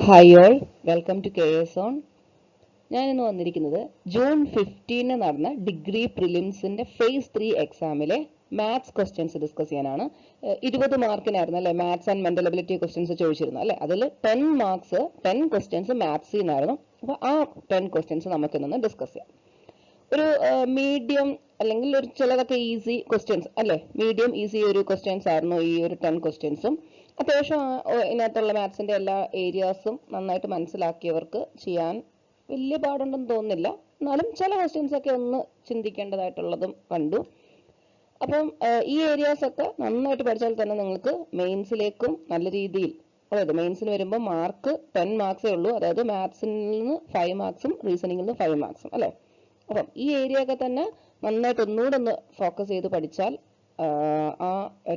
Hi all, welcome to KS on. ഞാനിന്ന് വന്നിരിക്കുന്നത് June 15 നടന്ന ഡിഗ്രി പ്രിലിംസിന്റെ ഫേസ് 3 എക്സാമിലെ മാത്സ് ക്വസ്റ്റ്യൻസ് ഡിസ്കസ് ചെയ്യാനാണ്. 20 മാർക്കിനായിരുന്നു അല്ലെ maths and mental ability questions ചോദിച്ചിരുന്നു അല്ലെ. അതിൽ 10 മാർക്സ് 10 ക്വസ്റ്റ്യൻസ് മാത്സിൽ നിന്നായിരുന്നു. അപ്പോൾ ആ 10 ക്വസ്റ്റ്യൻസ് നമുക്ക് ഇന്ന് ഡിസ്കസ് ചെയ്യാം. ഒരു മീഡിയം അല്ലെങ്കിൽ ഒരു ചിലതൊക്കെ ഈസി ക്വസ്റ്റ്യൻസ് അല്ലെ, മീഡിയം ഈസി ഒരു ക്വസ്റ്റ്യൻസ് ആയിരുന്നു ഈ ഒരു 10 ക്വസ്റ്റ്യൻസും. അത്യാവശ്യം ഇതിനകത്തുള്ള മാത്സിന്റെ എല്ലാ ഏരിയാസും നന്നായിട്ട് മനസ്സിലാക്കിയവർക്ക് ചെയ്യാൻ വലിയ പാടുണ്ടെന്ന് തോന്നുന്നില്ല. എന്നാലും ചില ക്വസ്റ്റ്യൻസ് ഒക്കെ ഒന്ന് ചിന്തിക്കേണ്ടതായിട്ടുള്ളതും കണ്ടു. അപ്പം ഈ ഏരിയാസ് ഒക്കെ നന്നായിട്ട് പഠിച്ചാൽ തന്നെ നിങ്ങൾക്ക് മെയിൻസിലേക്കും നല്ല രീതിയിൽ, അതായത് മെയിൻസിന് വരുമ്പോൾ മാർക്ക് 10 മാർക്സേ ഉള്ളൂ. അതായത് മാത്സിൽ നിന്ന് 5 മാർക്സും റീസണിങ്ങിൽ നിന്ന് 5 മാർക്സും അല്ലെ. അപ്പം ഈ ഏരിയ ഒക്കെ തന്നെ നന്നായിട്ട് ഒന്നുകൂടെ ഒന്ന് ഫോക്കസ് ചെയ്ത് പഠിച്ചാൽ ആ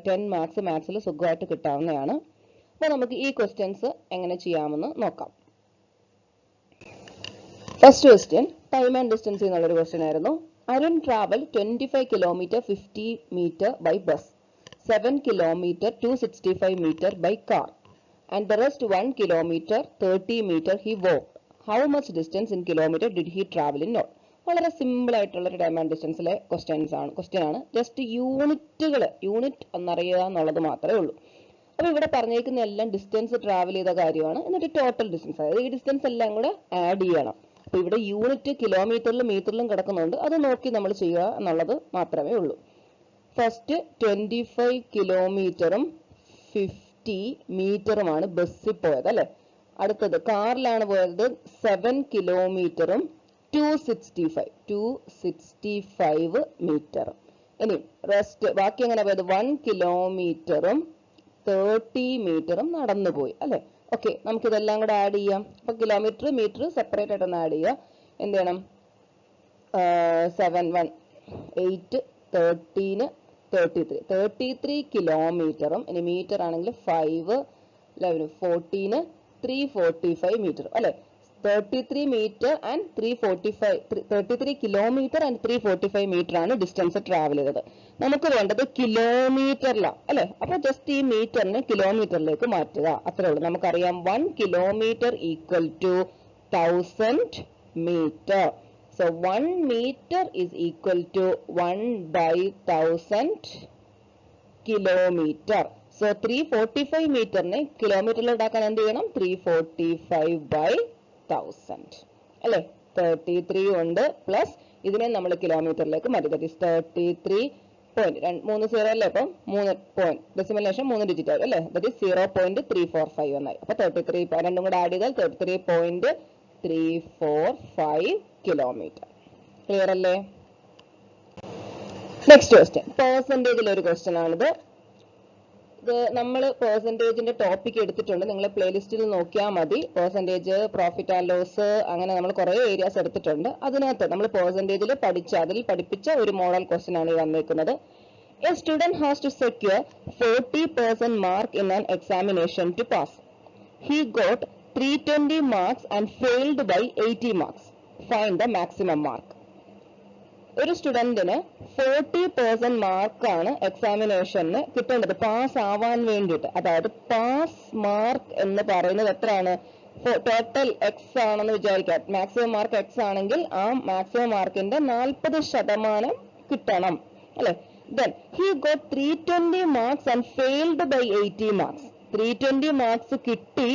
10 മാർക്സ് മാത്സിൽ സുഖമായിട്ട് കിട്ടാവുന്നതാണ്. അപ്പോൾ നമുക്ക് ഈ ക്വസ്റ്റ്യൻസ് എങ്ങനെ ചെയ്യാമെന്ന് നോക്കാം. First question time and distance എന്നുള്ളൊരു ക്വസ്റ്റ്യൻ ആയിരുന്നു. Arun travel 25 kilometre 50 metre by bus, 7 kilometre 265 metre by car and the rest 1 kilometre 30 metre he walked. How much distance in kilometre did he travel in all? വളരെ simple ആയിട്ടുള്ള ഒരു time and ഡിസ്റ്റൻസിലെ question ആണ്. Just unit എന്നറിയുക എന്നുള്ളത് മാത്രമേ ഉള്ളൂ. അപ്പൊ ഇവിടെ പറഞ്ഞേക്കുന്ന എല്ലാം ഡിസ്റ്റൻസ് ട്രാവൽ ചെയ്ത കാര്യമാണ്. എന്നിട്ട് ടോട്ടൽ ഡിസ്റ്റൻസ്, അതായത് ഈ ഡിസ്റ്റൻസ് എല്ലാം കൂടെ ആഡ് ചെയ്യണം. അപ്പൊ ഇവിടെ യൂണിറ്റ് കിലോമീറ്ററിലും മീറ്ററിലും കിടക്കുന്നുണ്ട്, അത് നോക്കി നമ്മൾ ചെയ്യുക എന്നുള്ളത് മാത്രമേ ഉള്ളൂ. ഫസ്റ്റ് 25 കിലോമീറ്ററും 50 മീറ്ററുമാണ് ബസ്സിൽ പോയത് അല്ലെ. അടുത്തത് കാറിലാണ് പോയത് 7 കിലോമീറ്ററും 265 മീറ്റർ. ഇനി റെസ്റ്റ് ബാക്കി എങ്ങനെ പോയത് 1 കിലോമീറ്ററും 30 മീറ്ററും നടന്നു പോയി അല്ലെ. ഓക്കെ, നമുക്ക് ഇതെല്ലാം കൂടെ ആഡ് ചെയ്യാം. അപ്പൊ കിലോമീറ്റർ മീറ്റർ സെപ്പറേറ്റ് ആയിട്ട് ഒന്ന് ആഡ് ചെയ്യാം. എന്ത് ചെയ്യണം? 7 1 8 13 33 കിലോമീറ്ററും, ഇനി മീറ്റർ ആണെങ്കിൽ 5 11 14 345 മീറ്റർ അല്ലെ. 33 metre and 33 kilometre and 345 metre ആണ് ഡിസ്റ്റൻസ് ട്രാവൽ ചെയ്തത്. നമുക്ക് വേണ്ടത് കിലോമീറ്ററിലാണ് അല്ലെ. അപ്പൊ ജസ്റ്റ് ഈ മീറ്ററിനെ കിലോമീറ്ററിലേക്ക് മാറ്റുക, അത്രേ ഉള്ളൂ. നമുക്കറിയാം 1 kilometre equal to 1000 metre. So 1 metre is equal to 1/1000 kilometre. So 345 മീറ്ററിനെ കിലോമീറ്ററിൽ ഉണ്ടാക്കാൻ എന്ത് ചെയ്യണം? 345/1000 അല്ലെ. 33 ഉണ്ട് പ്ലസ് ഇതിനെ നമ്മൾ കിലോമീറ്ററിലേക്ക് മാറ്റി. ദാറ്റ് ഈസ് 33 പോയിന്റ് 3 0 അല്ലേ. അപ്പം 3 പോയിന്റ് ഡെസിമൽ ശേഷം 3 ഡിജിറ്റ് ആയി അല്ലെ. ദാറ്റ് ഈസ് 0.345 എന്നായി. അപ്പൊ 33 രണ്ടും കൂടെ ആഡ് ചെയ്താൽ 33.345 കിലോമീറ്റർ. ക്ലിയർ അല്ലേ? നെക്സ്റ്റ് ക്വസ്റ്റ്യൻ പെർസെന്റേജിൽ ഒരു ക്വസ്റ്റ്യൻ ആണിത്. ഇത് നമ്മൾ പെർസെന്റേജിന്റെ ടോപ്പിക് എടുത്തിട്ടുണ്ട്, നിങ്ങൾ പ്ലേലിസ്റ്റിൽ നോക്കിയാൽ മതി. പെർസെന്റേജ്, പ്രോഫിറ്റ് ആൻഡ് ലോസ്, അങ്ങനെ നമ്മൾ കുറെ ഏരിയാസ് എടുത്തിട്ടുണ്ട്. അതിനകത്ത് നമ്മൾ പെർസെന്റേജിൽ അതിൽ പഠിപ്പിച്ച ഒരു മോഡൽ ക്വസ്റ്റ്യൻ ആണ് ഈ വന്നിരിക്കുന്നത്. A student has to secure 40% mark in an examination to pass. He got 320 marks and failed by 80 marks. Find the maximum mark. ഒരു സ്റ്റുഡന്റിന് 40% മാർക്കാണ് എക്സാമിനേഷന് കിട്ടേണ്ടത് പാസ് ആവാൻ വേണ്ടിയിട്ട്. അതായത് പാസ് മാർക്ക് എന്ന് പറയുന്നത് എത്രയാണ്? ടോട്ടൽ എക്സ് ആണെന്ന് വിചാരിക്കാം. മാക്സിമം മാർക്ക് എക്സ് ആണെങ്കിൽ ആ മാക്സിമം മാർക്കിന്റെ 40% കിട്ടണം അല്ലെ. Then he got 320 marks and failed by 80 marks. 320 marks കിട്ടി,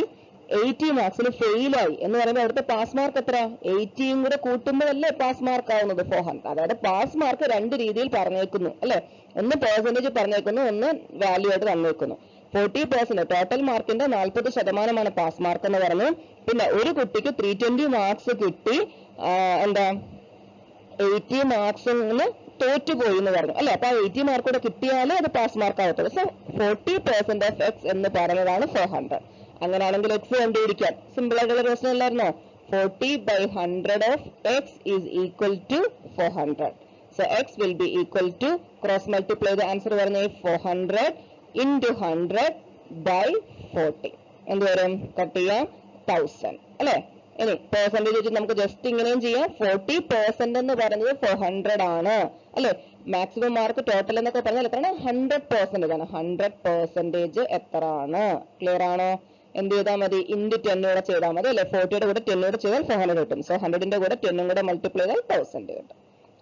80 മാർക്സിന് ഫെയിൽ ആയി എന്ന് പറയുമ്പോൾ അവിടുത്തെ പാസ് മാർക്ക് എത്ര? 80യും കൂടെ കൂട്ടുമ്പോഴല്ലേ പാസ് മാർക്ക് ആവുന്നത് 400. അതായത് പാസ് മാർക്ക് രണ്ട് രീതിയിൽ പറഞ്ഞേക്കുന്നു അല്ലെ. ഒന്ന് പെർസെന്റേജ് പറഞ്ഞേക്കുന്നു, ഒന്ന് വാല്യൂ ആയിട്ട് തന്നേക്കുന്നു. 40% ടോട്ടൽ മാർക്കിന്റെ 40%ആണ് പാസ് മാർക്ക് എന്ന് പറഞ്ഞു. പിന്നെ ഒരു കുട്ടിക്ക് 320 മാർക്സ് കിട്ടി, എന്താ 80 മാർക്സിന് തോറ്റുപോയി എന്ന് പറഞ്ഞു അല്ലെ. അപ്പൊ 80 മാർക്ക് കൂടെ കിട്ടിയാലേ അത് പാസ് മാർക്ക് ആവത്തുള്ളൂ. സോ 40% ഓഫ് എക്സ് എന്ന് പറയുന്നതാണ് 400. അങ്ങനെയാണെങ്കിൽ എക്സ് കണ്ടുപിടിക്കാൻ സിമ്പിൾ ആയിട്ടുള്ള പ്രശ്നം അല്ലായിരുന്നോ? 40/100 of X is equal to 400. So X will be equal to cross multiply ചെയ്ത ആൻസർ പറഞ്ഞ 400 into 100/40 എന്ത് വരും? കട്ട് ചെയ്യാം 1000 അല്ലെ. ഇനി പെർസെന്റേജ് വെച്ച് നമുക്ക് ജസ്റ്റ് ഇങ്ങനെയും ചെയ്യാം. 40% എന്ന് പറയുന്നത് 400 ആണ് അല്ലെ. മാക്സിമം മാർക്ക് ടോട്ടൽ എന്നൊക്കെ പറഞ്ഞാൽ എത്രയാണ്? 100% ആണ്. 100% എത്ര ആണ്? ക്ലിയർ ആണോ? എന്ത് ചെയ്താൽ മതി, ഇൻറ്റു 10 കൂടെ ചെയ്താൽ മതി അല്ലെ. 40യുടെ കൂടെ 10 കൂടെ ചെയ്താൽ 400 കിട്ടും. സോ 100ന്റെ കൂടെ 10 കൂടെ മൾട്ടിപ്ലൈ ചെയ്താൽ 1000 കിട്ടും.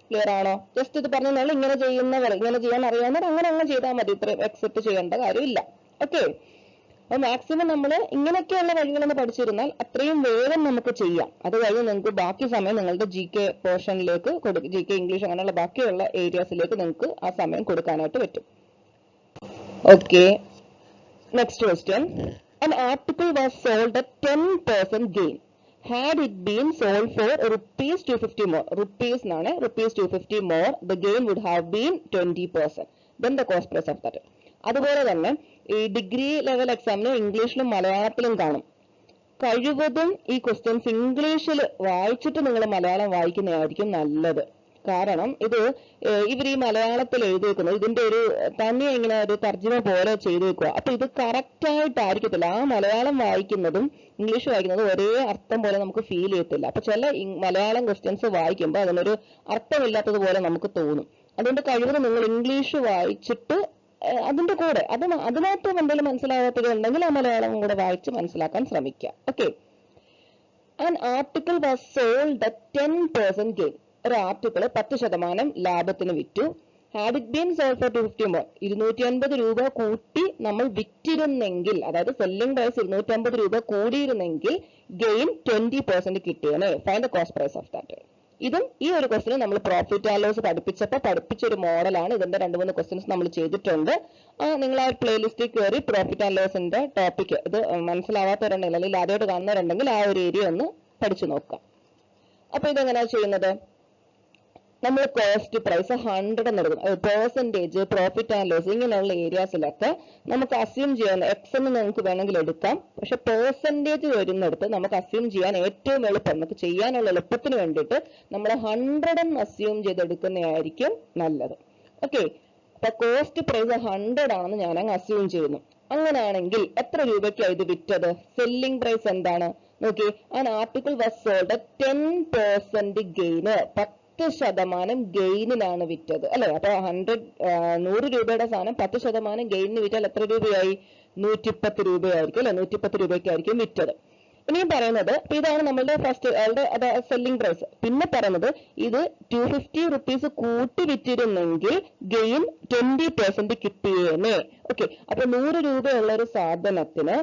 ക്ലിയർ ആണോ? ജസ്റ്റ് ഇത് പറഞ്ഞാൽ നിങ്ങൾ ഇങ്ങനെ ചെയ്യുന്നവർ, ഇങ്ങനെ ചെയ്യാൻ അറിയാവുന്നവർ അങ്ങനെ ചെയ്താൽ മതി, ഇത്രയും എക്സെപ്റ്റ് ചെയ്യേണ്ട കാര്യമില്ല. ഓക്കെ, അപ്പൊ മാക്സിമം നമ്മൾ ഇങ്ങനെയൊക്കെയുള്ള വഴികളൊന്ന് പഠിച്ചിരുന്നാൽ അത്രയും വേഗം നമുക്ക് ചെയ്യാം. അത് കഴിഞ്ഞ് നിങ്ങൾക്ക് ബാക്കി സമയം നിങ്ങളുടെ GK പോർഷനിലേക്ക് GK ഇംഗ്ലീഷ് അങ്ങനെയുള്ള ബാക്കിയുള്ള ഏരിയാസിലേക്ക് നിങ്ങൾക്ക് ആ സമയം കൊടുക്കാനായിട്ട് പറ്റും. Okay, next question. An article was sold at 10% gain. Had it been sold for rupees 250 more, rupees nane, rupees 250 more, the gain would have been 20%. Then the cost price of that. അതുപോലെ തന്നെ ഈ degree level എക്സാമിന് ഇംഗ്ലീഷിലും മലയാളത്തിലും കാണും. കഴിവതും ഈ questions ഇംഗ്ലീഷിൽ വായിച്ചിട്ട് നിങ്ങൾ മലയാളം വായിക്കുന്നതായിരിക്കും നല്ലത്. കാരണം ഇത് ഇവർ ഈ മലയാളത്തിൽ എഴുതി വെക്കുന്നത് ഇതിന്റെ ഒരു തന്നെ ഇങ്ങനെ ഒരു തർജ്ജിമ പോലെ ചെയ്തു വെക്കുക. അപ്പൊ ഇത് കറക്റ്റ് ആയിട്ടായിരിക്കത്തില്ല. ആ മലയാളം വായിക്കുന്നതും ഇംഗ്ലീഷ് വായിക്കുന്നതും ഒരേ അർത്ഥം പോലെ നമുക്ക് ഫീൽ ചെയ്യത്തില്ല. അപ്പൊ ചില മലയാളം ക്വസ്റ്റ്യൻസ് വായിക്കുമ്പോൾ അതിനൊരു അർത്ഥമില്ലാത്തതുപോലെ നമുക്ക് തോന്നും. അതുകൊണ്ട് കഴിവതും നിങ്ങൾ ഇംഗ്ലീഷ് വായിച്ചിട്ട് അതിന്റെ കൂടെ അതിനകത്ത് എന്തെങ്കിലും മനസ്സിലാകാത്തതുണ്ടെങ്കിൽ ആ മലയാളം കൂടെ വായിച്ച് മനസ്സിലാക്കാൻ ശ്രമിക്കുക. Okay, an article was sold at 10% gain. ഒരു ആർട്ടിക്കിൾ 10% ലാഭത്തിന് വിറ്റു. Had it been sold for 250 more, 250 രൂപ കൂട്ടി നമ്മൾ വിറ്റിരുന്നെങ്കിൽ, അതായത് സെല്ലിംഗ് പ്രൈസ് 250 രൂപ കൂടിയിരുന്നെങ്കിൽ ഗെയിൻ 20% കിട്ടിയേനെ. Find the cost price of that. ഇതും ഈ ഒരു ക്വസ്റ്റിന് നമ്മൾ പ്രോഫിറ്റ് ആൻഡ് ലോസ് പഠിപ്പിച്ചൊരു മോഡലാണ്. ഇതിന്റെ 2-3 ക്വസ്റ്റ്യൻസ് നമ്മൾ ചെയ്തിട്ടുണ്ട്. നിങ്ങൾ ആ പ്ലേലിസ്റ്റിൽ കയറി പ്രോഫിറ്റ് ആൻഡ് ലോസിന്റെ ടോപ്പിക് ഇത് മനസ്സിലാവാത്തവരുണ്ടെങ്കിൽ അല്ലെങ്കിൽ ആദ്യമായിട്ട് കാണുന്നവരുണ്ടെങ്കിൽ ആ ഒരു ഏരിയ ഒന്ന് പഠിച്ചു നോക്കാം. അപ്പൊ ഇതെങ്ങനെയാ ചെയ്യുന്നത്? നമ്മൾ കോസ്റ്റ് പ്രൈസ് 100 എന്നെടുക്കും. പെർസെന്റേജ്, പ്രോഫിറ്റ് ആൻഡ് ലോസ് ഇങ്ങനെയുള്ള ഏരിയാസിലൊക്കെ നമുക്ക് അസ്യൂം ചെയ്യാൻ എക്സ് എന്ന് നമുക്ക് വേണമെങ്കിൽ എടുക്കാം. പക്ഷെ പെർസെന്റേജ് വരുന്നിടത്ത് നമുക്ക് അസ്യൂം ചെയ്യാൻ ഏറ്റവും എളുപ്പം, നമുക്ക് ചെയ്യാനുള്ള എളുപ്പത്തിന് വേണ്ടിയിട്ട് നമ്മൾ 100 എന്ന് അസ്യൂം ചെയ്തെടുക്കുന്നതായിരിക്കും നല്ലത്. ഓക്കെ, അപ്പൊ കോസ്റ്റ് പ്രൈസ് 100 ആണെന്ന് ഞാൻ അങ്ങ് അസ്യൂം ചെയ്യുന്നു. അങ്ങനെയാണെങ്കിൽ എത്ര രൂപയ്ക്കാണ് ഇത് വിറ്റത്? സെല്ലിംഗ് പ്രൈസ് എന്താണ് നോക്കി. An article was sold 10% gain, 10% ഗെയിനിനാണ് വിറ്റത് അല്ലെ. അപ്പൊ 100 രൂപയുടെ സാധനം 10% ഗെയിനിന് വിറ്റാൽ എത്ര രൂപയായി? 110 രൂപയായിരിക്കും അല്ലെ. 110 രൂപയ്ക്കായിരിക്കും വിറ്റത്. ഇനിയും പറയുന്നത്, അപ്പൊ ഇതാണ് നമ്മളുടെ ഫസ്റ്റ് സെല്ലിംഗ് പ്രൈസ്. പിന്നെ പറയുന്നത് ഇത് 250 റുപ്പീസ് കൂട്ടി വിറ്റിരുന്നെങ്കിൽ ഗെയിൻ 20% കിട്ടിയേനെ. ഓക്കെ, അപ്പൊ 100 രൂപയുള്ള ഒരു സാധനത്തിന്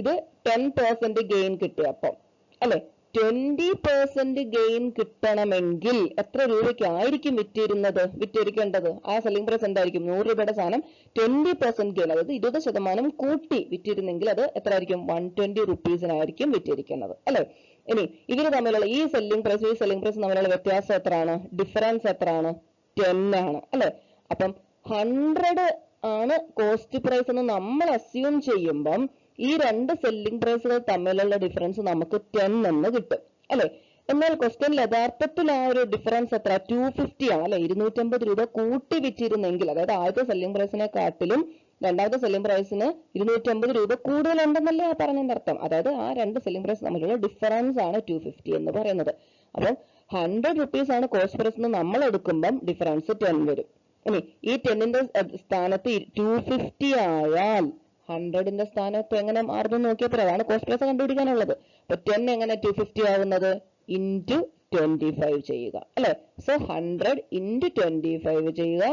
ഇത് 10% ഗെയിൻ കിട്ടിയപ്പം അല്ലെ. 20% ഗെയിൻ കിട്ടണമെങ്കിൽ എത്ര രൂപയ്ക്കായിരിക്കും വിറ്റിരിക്കേണ്ടത്? ആ സെല്ലിംഗ് പ്രൈസ് എന്തായിരിക്കും? 100 രൂപയുടെ സാധനം 20% ഗെയിൻ, അതായത് 20% കൂട്ടി വിറ്റിരുന്നെങ്കിൽ അത് എത്ര ആയിരിക്കും? 120 റുപ്പീസിനായിരിക്കും വിറ്റിരിക്കുന്നത് അല്ലെ. ഇനി ഇവര് തമ്മിലുള്ള ഈ സെല്ലിംഗ് പ്രൈസ് തമ്മിലുള്ള വ്യത്യാസം എത്രയാണ്? ഡിഫറൻസ് എത്രയാണ്? 10 ആണ് അല്ലെ. അപ്പം 100 ആണ് കോസ്റ്റ് പ്രൈസ് എന്ന് നമ്മൾ അസ്യൂം ചെയ്യുമ്പം ഈ രണ്ട് സെല്ലിംഗ് പ്രൈസുകൾ തമ്മിലുള്ള ഡിഫറൻസ് നമുക്ക് 10 എന്ന് കിട്ടും അല്ലെ. എന്നാൽ ക്വസ്റ്റ്യൻ യഥാർത്ഥത്തിൽ ആ ഒരു ഡിഫറൻസ് എത്ര? 250 ആണ് അല്ലെ. 250 രൂപ കൂട്ടി വിറ്റിരുന്നെങ്കിൽ, അതായത് ആദ്യത്തെ സെല്ലിംഗ് പ്രൈസിനെ കാട്ടിലും രണ്ടാമത്തെ സെല്ലിംഗ് പ്രൈസിന് 250 രൂപ കൂടുതലുണ്ടെന്നല്ലേ ആ പറഞ്ഞതിന്റെ അർത്ഥം. അതായത് ആ രണ്ട് സെല്ലിംഗ് പ്രൈസ് തമ്മിലുള്ള ഡിഫറൻസ് ആണ് 250 എന്ന് പറയുന്നത്. അപ്പം 100 റുപ്പീസ് ആണ് കോസ്റ്റ് പ്രൈസ് എന്ന് നമ്മൾ എടുക്കുമ്പം ഡിഫറൻസ് 10 വരും. ഇനി ഈ 10ന്റെ സ്ഥാനത്ത് 250 ആയാൽ 100ന്റെ സ്ഥാനത്ത് എങ്ങനെ മാറുന്നു നോക്കിയപ്പോൾ അതാണ് കോസ്റ്റ് പ്രൈസ് കണ്ടുപിടിക്കാനുള്ളത്. അപ്പൊ 10 എങ്ങനെ 250 ആവുന്നത്? ഇൻറ്റു 25 ചെയ്യുക അല്ലെ. സോ 100 ഇൻറ്റു 25 ചെയ്യുക,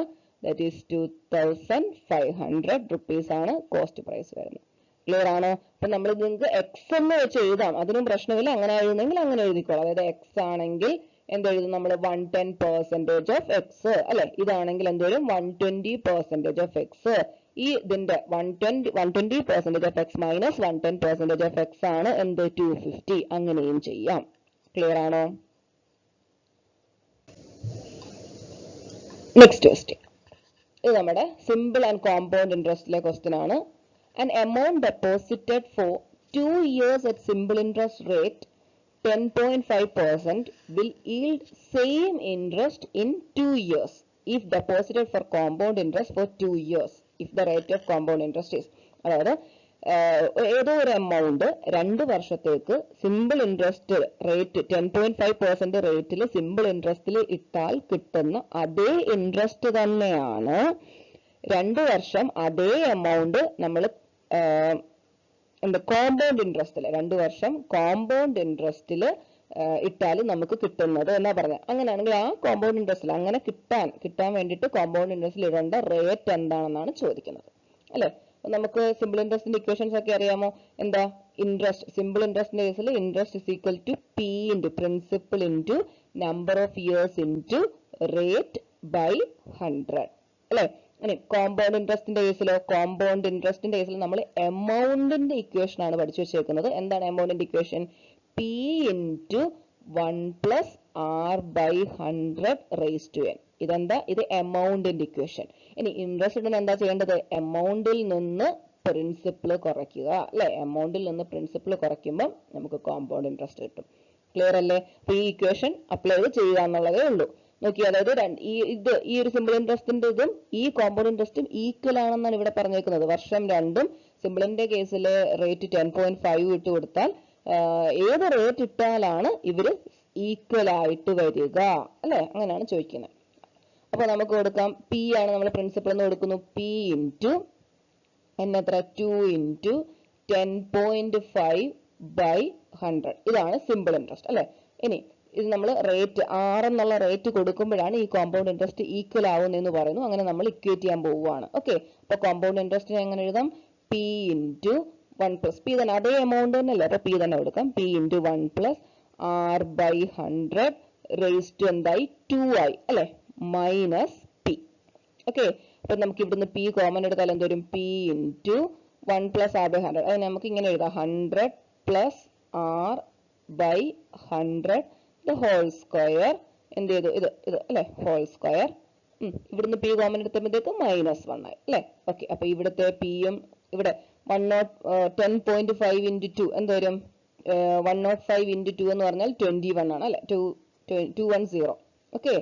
ദാറ്റ് ഈസ് 2500 റുപ്പീസ് ആണ് കോസ്റ്റ് പ്രൈസ് വരുന്നത്. ക്ലിയർ ആണോ? അപ്പൊ നമ്മൾ നിങ്ങൾക്ക് എക്സ് എന്ന് വെച്ച് എഴുതാം, അതിനും പ്രശ്നമില്ല. അങ്ങനെ എഴുതുന്നെങ്കിൽ അങ്ങനെ എഴുതിക്കോളാം. അതായത് എക്സ് ആണെങ്കിൽ എന്തെഴുതും നമ്മൾ? 110% ഓഫ് എക്സ് അല്ലെ. ഇതാണെങ്കിൽ എന്തുവരും? 120% ഓഫ് എക്സ്. ഈ ഇതിന്റെ 120% of X minus 110% of X ആണ് എന്ത്? 250. അങ്ങനെയും ചെയ്യാം. ക്ലിയർ ആണോ? നെക്സ്റ്റ് ക്വസ്റ്റ്യൻ, ഇത് നമ്മുടെ സിമ്പിൾ ആൻഡ് കോമ്പൗണ്ട് ഇൻട്രസ്റ്റിലെ ക്വസ്റ്റ്യൻ ആണ്. An amount deposited for 2 years at simple interest rate 10.5% will yield same interest in 2 years if deposited for compound interest for 2 years if the rate of compound interest is. അതായത് ഏതോ ഒരു amount 2 വർഷത്തേക്ക് simple interest rate 10.5% റേറ്റിൽ simple ഇൻട്രസ്റ്റിൽ ഇട്ടാൽ കിട്ടുന്ന അതേ interest തന്നെയാണ് 2 വർഷം അതേ എമൗണ്ട് നമ്മൾ എന്താ കോമ്പൗണ്ട് ഇൻട്രസ്റ്റിൽ 2 വർഷം കോമ്പൗണ്ട് ഇൻട്രസ്റ്റിൽ ഇട്ടാൽ നമുക്ക് കിട്ടുന്നത് എന്നാ പറഞ്ഞത്. അങ്ങനെയാണെങ്കിൽ ആ കോമ്പൗണ്ട് ഇൻട്രസ്റ്റിൽ അങ്ങനെ കിട്ടാൻ വേണ്ടിയിട്ട് കോമ്പൗണ്ട് ഇൻട്രസ്റ്റിൽ ഇടേണ്ട റേറ്റ് എന്താണെന്നാണ് ചോദിക്കുന്നത് അല്ലെ. നമുക്ക് സിമ്പിൾ ഇൻട്രസ്റ്റിന്റെ ഇക്വേഷൻസ് ഒക്കെ അറിയാമോ? എന്താ ഇൻട്രസ്റ്റ്, സിമ്പിൾ ഇൻട്രസ്റ്റിന്റെ കേസിൽ interest is equal to P into principal into number of years into rate by 100 അല്ലെ. ഇനി കോമ്പൗണ്ട് ഇൻട്രസ്റ്റിന്റെ കേസിൽ നമ്മൾ എമൗണ്ടിന്റെ ഇക്വേഷൻ ആണ് പഠിച്ചു വെച്ചേക്കുന്നത്. എന്താണ് എമൗണ്ടിന്റെ equation? P into 1 plus R by 100 raise to N. ഇത് എമൗണ്ടിന്റെ ഇക്വേഷൻ. ഇനി ഇൻട്രസ്റ്റിന് എന്താ ചെയ്യേണ്ടത്? എമൗണ്ടിൽ നിന്ന് പ്രിൻസിപ്പിൾ കുറയ്ക്കുക അല്ലെ. എമൗണ്ടിൽ നിന്ന് പ്രിൻസിപ്പിൾ കുറയ്ക്കുമ്പോൾ നമുക്ക് കോമ്പൗണ്ട് ഇൻട്രസ്റ്റ് കിട്ടും. ക്ലിയർ അല്ലേ? അപ്പൊ ഈ ഇക്വേഷൻ അപ്ലൈ ചെയ്യുക എന്നുള്ളതേ ഉള്ളൂ. നോക്കി, അതായത് ഈ ഒരു സിമ്പിൾ ഇൻട്രസ്റ്റിന്റെ ഇതും ഈ കോമ്പൗണ്ട് ഇൻട്രസ്റ്റും ഈക്വൽ ആണെന്നാണ് ഇവിടെ പറഞ്ഞേക്കുന്നത്. വർഷം 2ഉം സിമ്പിളിന്റെ കേസിൽ റേറ്റ് 10.5 ഇട്ട് കൊടുത്താൽ ഏത് റേറ്റ് ഇട്ടാലാണ് ഇവര് ഈക്വൽ ആയിട്ട് വരിക അല്ലെ. അങ്ങനെയാണ് ചോദിക്കുന്നത്. അപ്പൊ നമുക്ക് കൊടുക്കാം പി ആണ് നമ്മൾ പ്രിൻസിപ്പൽ എന്ന് കൊടുക്കുന്നു. പി ഇൻറ്റു എത്ര? 2 ഇൻറ്റു 10.5 ബൈ 100. ഇതാണ് സിമ്പിൾ ഇൻട്രസ്റ്റ് അല്ലെ. ഇനി ഇത് നമ്മൾ റേറ്റ് 6 എന്നുള്ള റേറ്റ് കൊടുക്കുമ്പോഴാണ് ഈ കോമ്പൗണ്ട് ഇൻട്രസ്റ്റ് ഈക്വൽ ആവുന്നതെന്ന് പറയുന്നു. അങ്ങനെ നമ്മൾ ഇക്വേറ്റ് ചെയ്യാൻ പോവുകയാണ്. ഓക്കെ, അപ്പൊ കോമ്പൗണ്ട് ഇൻട്രസ്റ്റിനെ എങ്ങനെ എഴുതാം? പി ഇൻറ്റു 1 പ്ലസ് പി തന്നെ, അതേ എമൗണ്ട് തന്നെ അല്ലേ, അപ്പൊ പി തന്നെ കൊടുക്കാം. P into 1 plus R by 100 raise to എന്തായി? 2 ആയി അല്ലെ, മൈനസ് പി. ഓക്കെ, അപ്പൊ നമുക്ക് ഇവിടുന്ന് പി കോമൺ എടുത്താൽ എന്തോരും? P into 1 plus R by 100. അത് നമുക്ക് ഇങ്ങനെ എഴുതാം, 100 plus R by 100 the whole square. എന്ത് ചെയ്തു? ഇത് അല്ലെ, ഹോൾ സ്ക്വയർ. ഇവിടുന്ന് പി കോമൺ എടുത്തപ്പോഴത്തേക്ക് -1 ആയി അല്ലെ. ഓക്കെ, അപ്പൊ ഇവിടുത്തെ പിയും ഇവിടെ 10.5 ഇൻറ്റു 2 എന്തോരും? 105 ഇൻറ്റു 2 എന്ന് പറഞ്ഞാൽ 21 ആണ് അല്ലെ. 210. ഓക്കെ,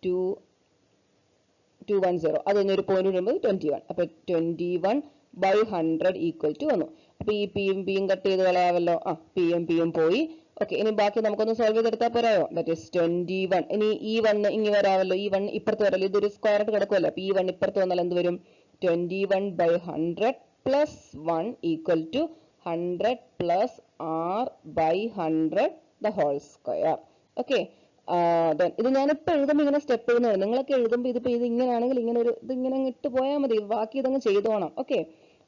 210. അത് കഴിഞ്ഞൊരു പോയിന്റ് വരുമ്പോൾ 21. അപ്പൊ 21 ബൈ 100 ഈക്വൽ ടു വന്നു. അപ്പൊ ഈ പിയും കട്ട് ചെയ്ത് കളയാവല്ലോ. പിയും പോയി. ഓക്കെ, ഇനി ബാക്കി നമുക്കൊന്ന് സോൾവ് ചെയ്തെടുത്താൽ പോരായോ? That is 21. ഇനി ഈ 1 ഇങ്ങി വരാമല്ലോ, ഈ 1 ഇപ്പുറത്ത് വരല്ലോ, ഇതൊരു സ്ക്വയർ ആയിട്ട് കിടക്കുമല്ലോ. അപ്പൊ ഈ 1 ഇപ്പുറത്ത് വന്നാൽ എന്ത് വരും? 21 by 100 plus 1 equal to 100 plus R by 100 the whole square. Okay, ഇത് ഞാനിപ്പോ എഴുതുമ്പോൾ ഇങ്ങനെ സ്റ്റെപ്പ് എഴുതുന്നത്, നിങ്ങളൊക്കെ എഴുതുമ്പോൾ ഇതിപ്പോ ഇത് ഇങ്ങനെയാണെങ്കിൽ ഇങ്ങനെ ഒരു ഇത് ഇങ്ങനെ ഇട്ട് പോയാൽ മതി, ബാക്കി ഇതങ്ങ് ചെയ്തോണം. ഓക്കെ,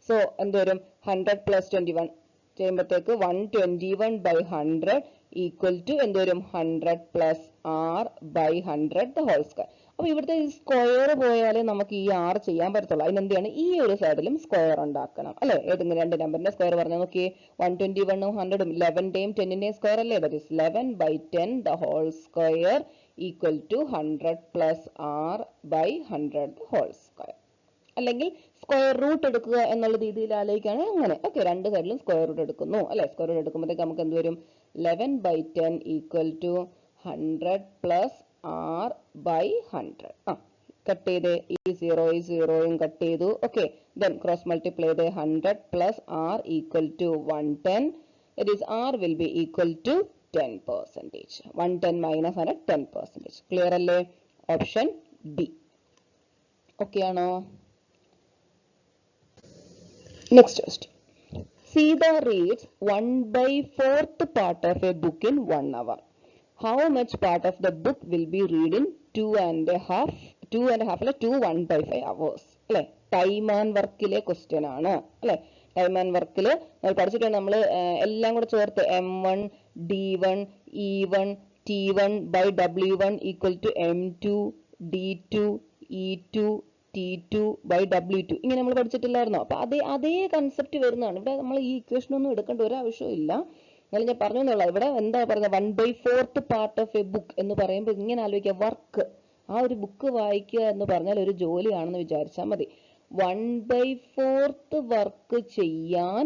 സോ എന്തോരും? 100 പ്ലസ് 21 ചെയ്യുമ്പോഴത്തേക്ക് 121 ബൈ 100 ഈക്വൽ ടു എന്തോരും? 100 plus R by 100 the whole square. അപ്പൊ ഇവിടുത്തെ സ്ക്വയർ പോയാലേ നമുക്ക് ഈ ആർ ചെയ്യാൻ പറ്റത്തുള്ളൂ. അതിനെന്ത് ചെയ്യണം? ഈ ഒരു സൈഡിലും സ്ക്വയർ ഉണ്ടാക്കണം അല്ലെ. ഏതെങ്കിലും രണ്ട് നമ്പറിന്റെ സ്ക്വയർ പറഞ്ഞാൽ നോക്കിയേ, 121 ഉം 100 ഉം 11ന്റെയും 10ന്റെയും സ്ക്വയർ അല്ലേ. That is 11 by 10 the whole square equal to 100 plus R by 100 the whole square. അല്ലെങ്കിൽ സ്ക്വയർ റൂട്ട് എടുക്കുക എന്നുള്ള രീതിയിൽ ആലോചിക്കുകയാണെങ്കിൽ അങ്ങനെ. ഓക്കെ, രണ്ട് സൈഡിലും സ്ക്വയർ റൂട്ട് എടുക്കുന്നു അല്ലെ. സ്ക്വയർ റൂട്ട് എടുക്കുമ്പോഴത്തേക്ക് നമുക്ക് എന്ത് വരും? 11 by 10 equal to 100 plus R by 100. Cut ചെയ്ത് ഈ 0 കട്ട് ചെയ്തു. ഓക്കെ, ദെൻ ക്രോസ് മൾട്ടിപ്ലൈ ചെയ്ത് 100 plus R equal to 110. That is R will be equal to 10%. 110 minus 100 10%. Clear അല്ലേ? Option D. ഓക്കെ ആണോ? Next question. Sita reads 1/4 part of a book in 1 hour. How much part of the book will be read in 2.5 അല്ലെ 1/5 hours അല്ലെ. Time and വർക്കിലെ question ആണ് അല്ലെ. Time and വർക്കില് നമ്മൾ പഠിച്ചിട്ടുണ്ട്. നമ്മൾ എല്ലാം കൂടെ ചേർത്ത് M1 D1 E1 T1 by W1 equal to M2 D2 E2 T2 by W2 ഇങ്ങനെ നമ്മൾ പഠിച്ചിട്ടില്ലായിരുന്നോ? അപ്പൊ അതേ കൺസെപ്റ്റ് വരുന്നതാണ് ഇവിടെ. നമ്മൾ ഈ ഇക്വേഷൻ ഒന്നും എടുക്കേണ്ട ഒരു ആവശ്യവും ഇല്ല. എന്നാലും ഞാൻ പറഞ്ഞു എന്നുള്ള ഇവിടെ എന്താ പറയുന്നത്, 1/4 പാർട്ട് ഓഫ് എ ബുക്ക് എന്ന് പറയുമ്പോൾ ഇങ്ങനെ ആലോചിക്കുക, വർക്ക്. ആ ഒരു ബുക്ക് വായിക്കുക എന്ന് പറഞ്ഞാൽ ഒരു ജോലിയാണെന്ന് വിചാരിച്ചാൽ മതി. 1/4 വർക്ക് ചെയ്യാൻ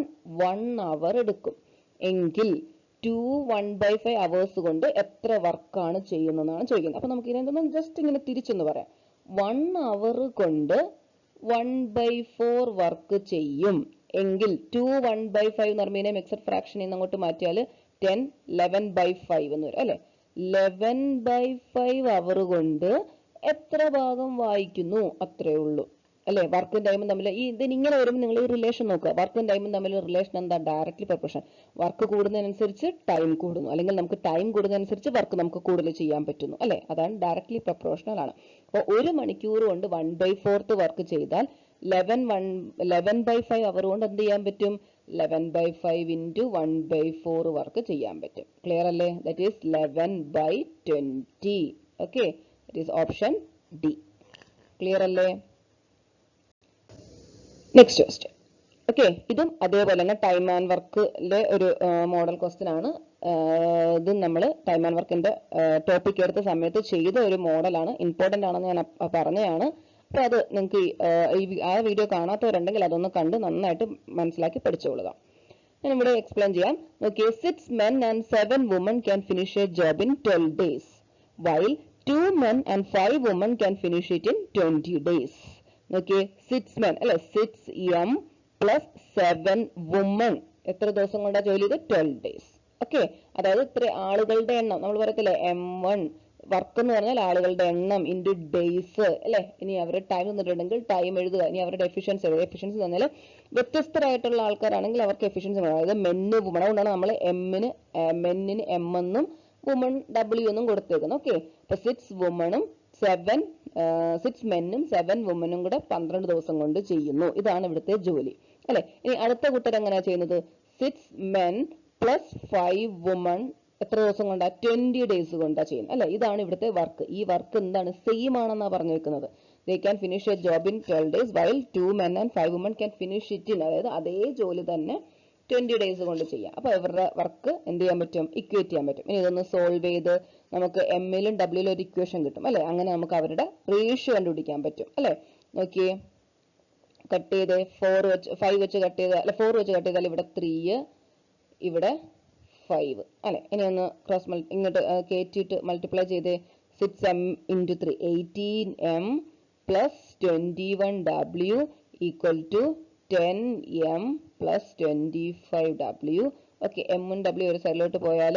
1 hour എടുക്കും എങ്കിൽ 1/5 hours കൊണ്ട് എത്ര വർക്കാണ് ചെയ്യുന്നതെന്നാണ് ചോദിക്കുന്നത്. അപ്പൊ നമുക്ക് ഇതിനെ ജസ്റ്റ് ഇങ്ങനെ തിരിച്ചൊന്ന് പറയാം. 1 hour കൊണ്ട് 1/4 വർക്ക് ചെയ്യും എങ്കിൽ 1/5 എന്ന് പറയുമ്പോൾ മിക്സഡ് ഫ്രാക്ഷനിൽ നിന്ന് അങ്ങോട്ട് മാറ്റിയാൽ 10 11/5 എന്ന് വരും അല്ലെ. 11/5 hour കൊണ്ട് എത്ര ഭാഗം വായിക്കുന്നു? അത്രേ ഉള്ളൂ. അല്ലെ? വർക്കും ടൈമും തമ്മിൽ ഇതിങ്ങനെ വരുമ്പോൾ നിങ്ങൾ ഈ റിലേഷൻ നോക്കുക. വർക്കും ടൈമും തമ്മിൽ റിലേഷൻ എന്താ? Directly proportion. വർക്ക് കൂടുന്നതിനനുസരിച്ച് ടൈം കൂടുന്നു, അല്ലെങ്കിൽ നമുക്ക് ടൈം കൂടുന്നതനുസരിച്ച് വർക്ക് നമുക്ക് കൂടുതൽ ചെയ്യാൻ പറ്റുന്നു, അല്ലെ? അതാണ് ഡയറക്ട്ലി പ്രൊപ്പോർഷണൽ ആണ്. അപ്പോൾ 1 മണിക്കൂർ കൊണ്ട് 1/4 വർക്ക് ചെയ്താൽ 11/5 അവർ കൊണ്ട് എന്ത് ചെയ്യാൻ പറ്റും? 11/5 into 1/4 വർക്ക് ചെയ്യാൻ പറ്റും. ക്ലിയർ അല്ലേ? That is 11/20. Okay, that is option D. Clear അല്ലേ? Next question. ഓക്കെ, ഇതും അതേപോലെ തന്നെ ടൈം ആൻഡ് വർക്കിലെ ഒരു മോഡൽ ക്വസ്റ്റ്യൻ ആണ്. ഇതും നമ്മൾ ടൈം ആൻഡ് വർക്കിന്റെ ടോപ്പിക് എടുത്ത സമയത്ത് ചെയ്ത ഒരു മോഡലാണ്. ഇമ്പോർട്ടന്റ് ആണെന്ന് ഞാൻ പറഞ്ഞതാണ്. അപ്പൊ അത് നിങ്ങൾക്ക് ആ വീഡിയോ കാണാത്തവരുണ്ടെങ്കിൽ അതൊന്ന് കണ്ട് നന്നായിട്ട് മനസ്സിലാക്കി പഠിച്ചുകൊള്ളുക. ഞാൻ ഇവിടെ എക്സ്പ്ലെയിൻ ചെയ്യാം. Okay, 6 men and 7 women can finish a job in 12 days, while 2 men and 5 women can finish it in 20 days. Okay, 6 men അല്ലെ, 6m plus 7 women എത്ര ദിവസം കൊണ്ടാ ജോലി ചെയ്ത്? 12 days. ഓക്കെ, അതായത് ഇത്ര ആളുകളുടെ എണ്ണം നമ്മൾ പറയത്തില്ലേ, M1 വർക്ക് എന്ന് പറഞ്ഞാൽ ആളുകളുടെ എണ്ണം ഇൻറ്റു ഡേയ്സ് അല്ലെ. ഇനി അവരുടെ ടൈം തന്നിട്ടുണ്ടെങ്കിൽ ടൈം എഴുതുക. ഇനി അവരുടെ എഫിഷ്യൻസി തന്നാൽ വ്യത്യസ്തരായിട്ടുള്ള ആൾക്കാരാണെങ്കിൽ അവർക്ക് എഫിഷ്യൻസി വേണം. അതായത് മെന്ന് വുമൺ. അതുകൊണ്ടാണ് നമ്മൾ മെന്നിന് M എന്നും വുമൺ W എന്നും കൊടുത്തേക്കുന്നത്. ഓക്കെ, അപ്പൊ 6 മെന്നും 7 വുമനും കൂടെ 12 ദിവസം കൊണ്ട് ചെയ്യുന്നു. ഇതാണ് ഇവിടുത്തെ ജോലി അല്ലെ. ഇനി അടുത്ത കൂട്ടർ എങ്ങനെയാ ചെയ്യുന്നത്? 6 men plus 5 women എത്ര ദിവസം കൊണ്ടാ? 20 days കൊണ്ടാ ചെയ്യുന്നത് അല്ലെ. ഇതാണ് ഇവിടുത്തെ വർക്ക്. ഈ വർക്ക് എന്താണ്? സെയിം ആണെന്നാ പറഞ്ഞേക്കുന്നത്. They can finish a job in 12 days while 2 men and 5 women can finish it in, അതായത് അതേ ജോലി തന്നെ 20 days കൊണ്ട് ചെയ്യാം. അപ്പൊ ഇവരുടെ വർക്ക് എന്ത് ചെയ്യാൻ പറ്റും? ഇക്വേറ്റ് ചെയ്യാൻ പറ്റും. ഇനി ഇതൊന്ന് സോൾവ് ചെയ്ത് നമുക്ക് എമ്മിലും ഡബ്ല്യൂലും ഒരു ഇക്വേഷൻ കിട്ടും അല്ലെ. അങ്ങനെ നമുക്ക് അവരുടെ റേഷ്യോ കണ്ടുപിടിക്കാൻ പറ്റും അല്ലെ. നോക്കിയേ, കട്ട് ചെയ്ത് 5 വെച്ച് കട്ട് ചെയ്ത് അല്ലെ, 4 വെച്ച് കട്ട് ചെയ്താൽ ഇവിടെ 3, ഇവിടെ 5 അല്ലെ. ഇനി ഒന്ന് ക്രോസ് ഇങ്ങോട്ട് കയറ്റിയിട്ട് മൾട്ടിപ്ലൈ ചെയ്ത് 6m into 3 18m plus 21w equal to 10m plus 25w. Okay, എമ്മും ഡബ്ല്യു ഒരു സൈഡിലോട്ട് പോയാൽ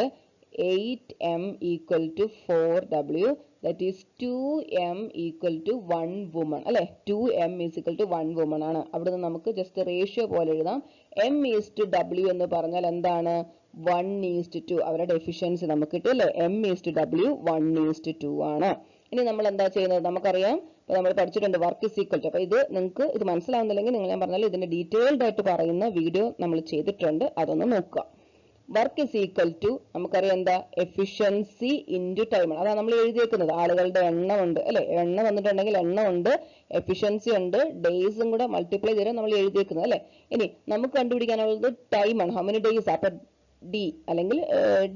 8m equal to 4w, that is 2m equal to 1 woman അല്ലെ. 2m is equal to 1 woman ആണ്. അവിടെ നിന്ന് നമുക്ക് ജസ്റ്റ് റേഷ്യോ പോലെ എഴുതാം. m is to w എന്ന് പറഞ്ഞാൽ എന്താണ്? 1:2. അവരുടെ എഫിഷ്യൻസി നമുക്ക് കിട്ടും അല്ലെ. m is to w 1:2 ആണ്. ഇനി നമ്മൾ എന്താ ചെയ്യുന്നത്? നമുക്കറിയാം, ഇപ്പൊ നമ്മൾ പഠിച്ചിട്ടുണ്ട് വർക്ക് ഇസ് ഈക്വൽ ടു. അപ്പൊ ഇത് നിങ്ങൾക്ക് ഇത് മനസ്സിലാവുന്നില്ലെങ്കിൽ നിങ്ങൾ ഞാൻ പറഞ്ഞാൽ ഇതിന്റെ ഡീറ്റെയിൽഡ് ആയിട്ട് പറയുന്ന വീഡിയോ നമ്മൾ ചെയ്തിട്ടുണ്ട്, അതൊന്ന് നോക്കുക. വർക്ക് ഇസ് ഈക്വൽ ടു നമുക്കറിയാം എന്താ? എഫിഷ്യൻസി ഇൻറ്റു ടൈം ആണ്. അതാണ് നമ്മൾ എഴുതിയേക്കുന്നത്. ആളുകളുടെ എണ്ണം ഉണ്ട് അല്ലെ. എണ്ണം വന്നിട്ടുണ്ടെങ്കിൽ എണ്ണം ഉണ്ട്, എഫിഷ്യൻസി ഉണ്ട്, ഡേയ്സും കൂടെ മൾട്ടിപ്ലൈ ചെയ്താൽ നമ്മൾ എഴുതിയേക്കുന്നത് അല്ലെ. ഇനി നമുക്ക് കണ്ടുപിടിക്കാനുള്ളത് ടൈമാണ്. How many days? അപ്പൊ ഡി അല്ലെങ്കിൽ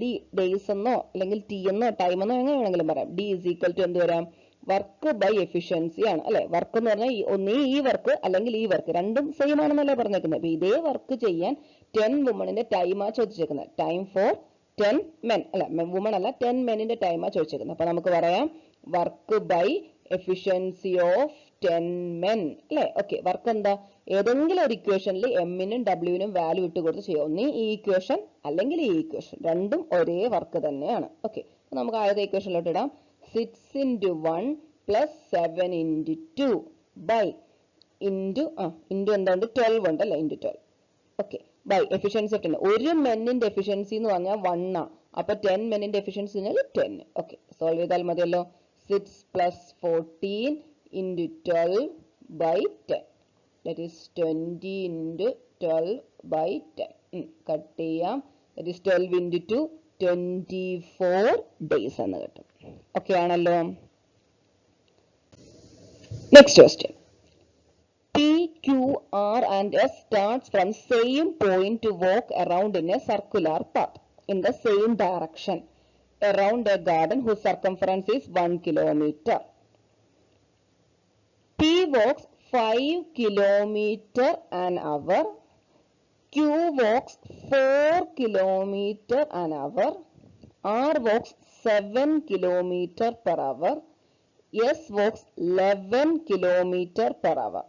ഡി ഡേയ്സ് എന്നോ അല്ലെങ്കിൽ ടി എന്നോ ടൈം എന്നോ എങ്ങനെ വേണമെങ്കിലും പറയാം. ഡി ഇസ് ഈക്വൽ ടു എന്ത് വരാം? വർക്ക് ബൈ എഫിഷ്യൻസി ആണ് അല്ലെ. വർക്ക് എന്ന് പറഞ്ഞാൽ ഒന്നീ ഈ വർക്ക് അല്ലെങ്കിൽ ഈ വർക്ക് രണ്ടും സെയിം ആണെന്നല്ലേ പറഞ്ഞേക്കുന്നത്. അപ്പൊ ഇതേ വർക്ക് ചെയ്യാൻ 10 വുമണിന്റെ ടൈമാ ചോദിച്ചേക്കുന്നത്. ടൈം ഫോർ 10 men അല്ല, വുമൺ അല്ല, 10 മെന്നിന്റെ ടൈമാ ചോദിച്ചേക്കുന്നത്. അപ്പൊ നമുക്ക് പറയാം work by efficiency of 10 men അല്ലെ. ഓക്കെ, വർക്ക് എന്താ? ഏതെങ്കിലും ഒരു ഇക്വേഷനിൽ എമ്മിനും ഡബ്ല്യുവിനും വാല്യൂ ഇട്ട് കൊടുത്ത് ചെയ്യാം. ഒന്നീ ഈ ഇക്വേഷൻ അല്ലെങ്കിൽ ഈ ഇക്വേഷൻ, രണ്ടും ഒരേ വർക്ക് തന്നെയാണ്. ഓക്കെ, നമുക്ക് ആദ്യത്തെ ഇക്വേഷനിലോട്ട് ഇടാം. 6 into 1 plus 7 into 2 by into എന്തുണ്ട്? 12 ഉണ്ട് അല്ലെ, into 12. Okay, by efficiency of 10. ഒരു മെന്നിന്റെ എഫിഷ്യൻസി എന്ന് പറഞ്ഞാൽ 1 ആ. അപ്പൊ 10 മെന്നിന്റെ എഫിഷ്യൻസി പറഞ്ഞാൽ 10. ഓക്കെ, സോൾവ് ചെയ്താൽ മതിയല്ലോ. 6 plus 14 into 12 by 10, that is 20 into 12 by 10. Cut ചെയ്യാം. that is 12 into 2 24 days എന്ന് കിട്ടും. ഓക്കെ ആണല്ലോ. Next question. P, Q, R and S starts from same point to walk around in a circular path in the same direction around a garden whose circumference is 1 kilometer. P walks 5 kilometer an hour. Q walks 4 kilometer an hour. R walks 7 kilometer per hour. S walks 11 kilometer per hour.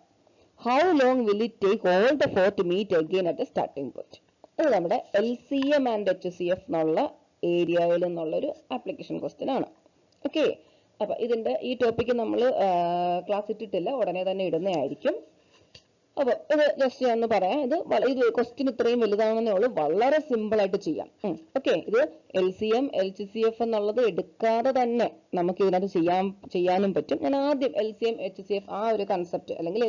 How long will it take all the four to meet again at the starting point? ഇത് നമ്മുടെ LCM and HCF എന്നുള്ള ഏരിയയിൽ നിന്നുള്ള ഒരു application question ആണ്. Okay, അപ്പൊ ഇതിന്റെ ഈ ടോപ്പിക്ക് നമ്മൾ ക്ലാസ് ഇട്ടിട്ടില്ല, ഉടനെ തന്നെ ഇടുന്നതായിരിക്കും. അപ്പൊ ഇത് ജസ്റ്റ് ഞാൻ ഒന്ന് പറയാം. ഇത് ക്വസ്റ്റ്യൻ ഇത്രയും വലുതാണെന്നേ ഉള്ളൂ, വളരെ സിമ്പിൾ ആയിട്ട് ചെയ്യാം. ഓക്കെ, ഇത് LCM LCF എന്നുള്ളത് എടുക്കാതെ തന്നെ നമുക്ക് ഇതിനകത്ത് ചെയ്യാനും പറ്റും. ഞാൻ ആദ്യം LCM HCF ആ ഒരു കൺസെപ്റ്റ് അല്ലെങ്കിൽ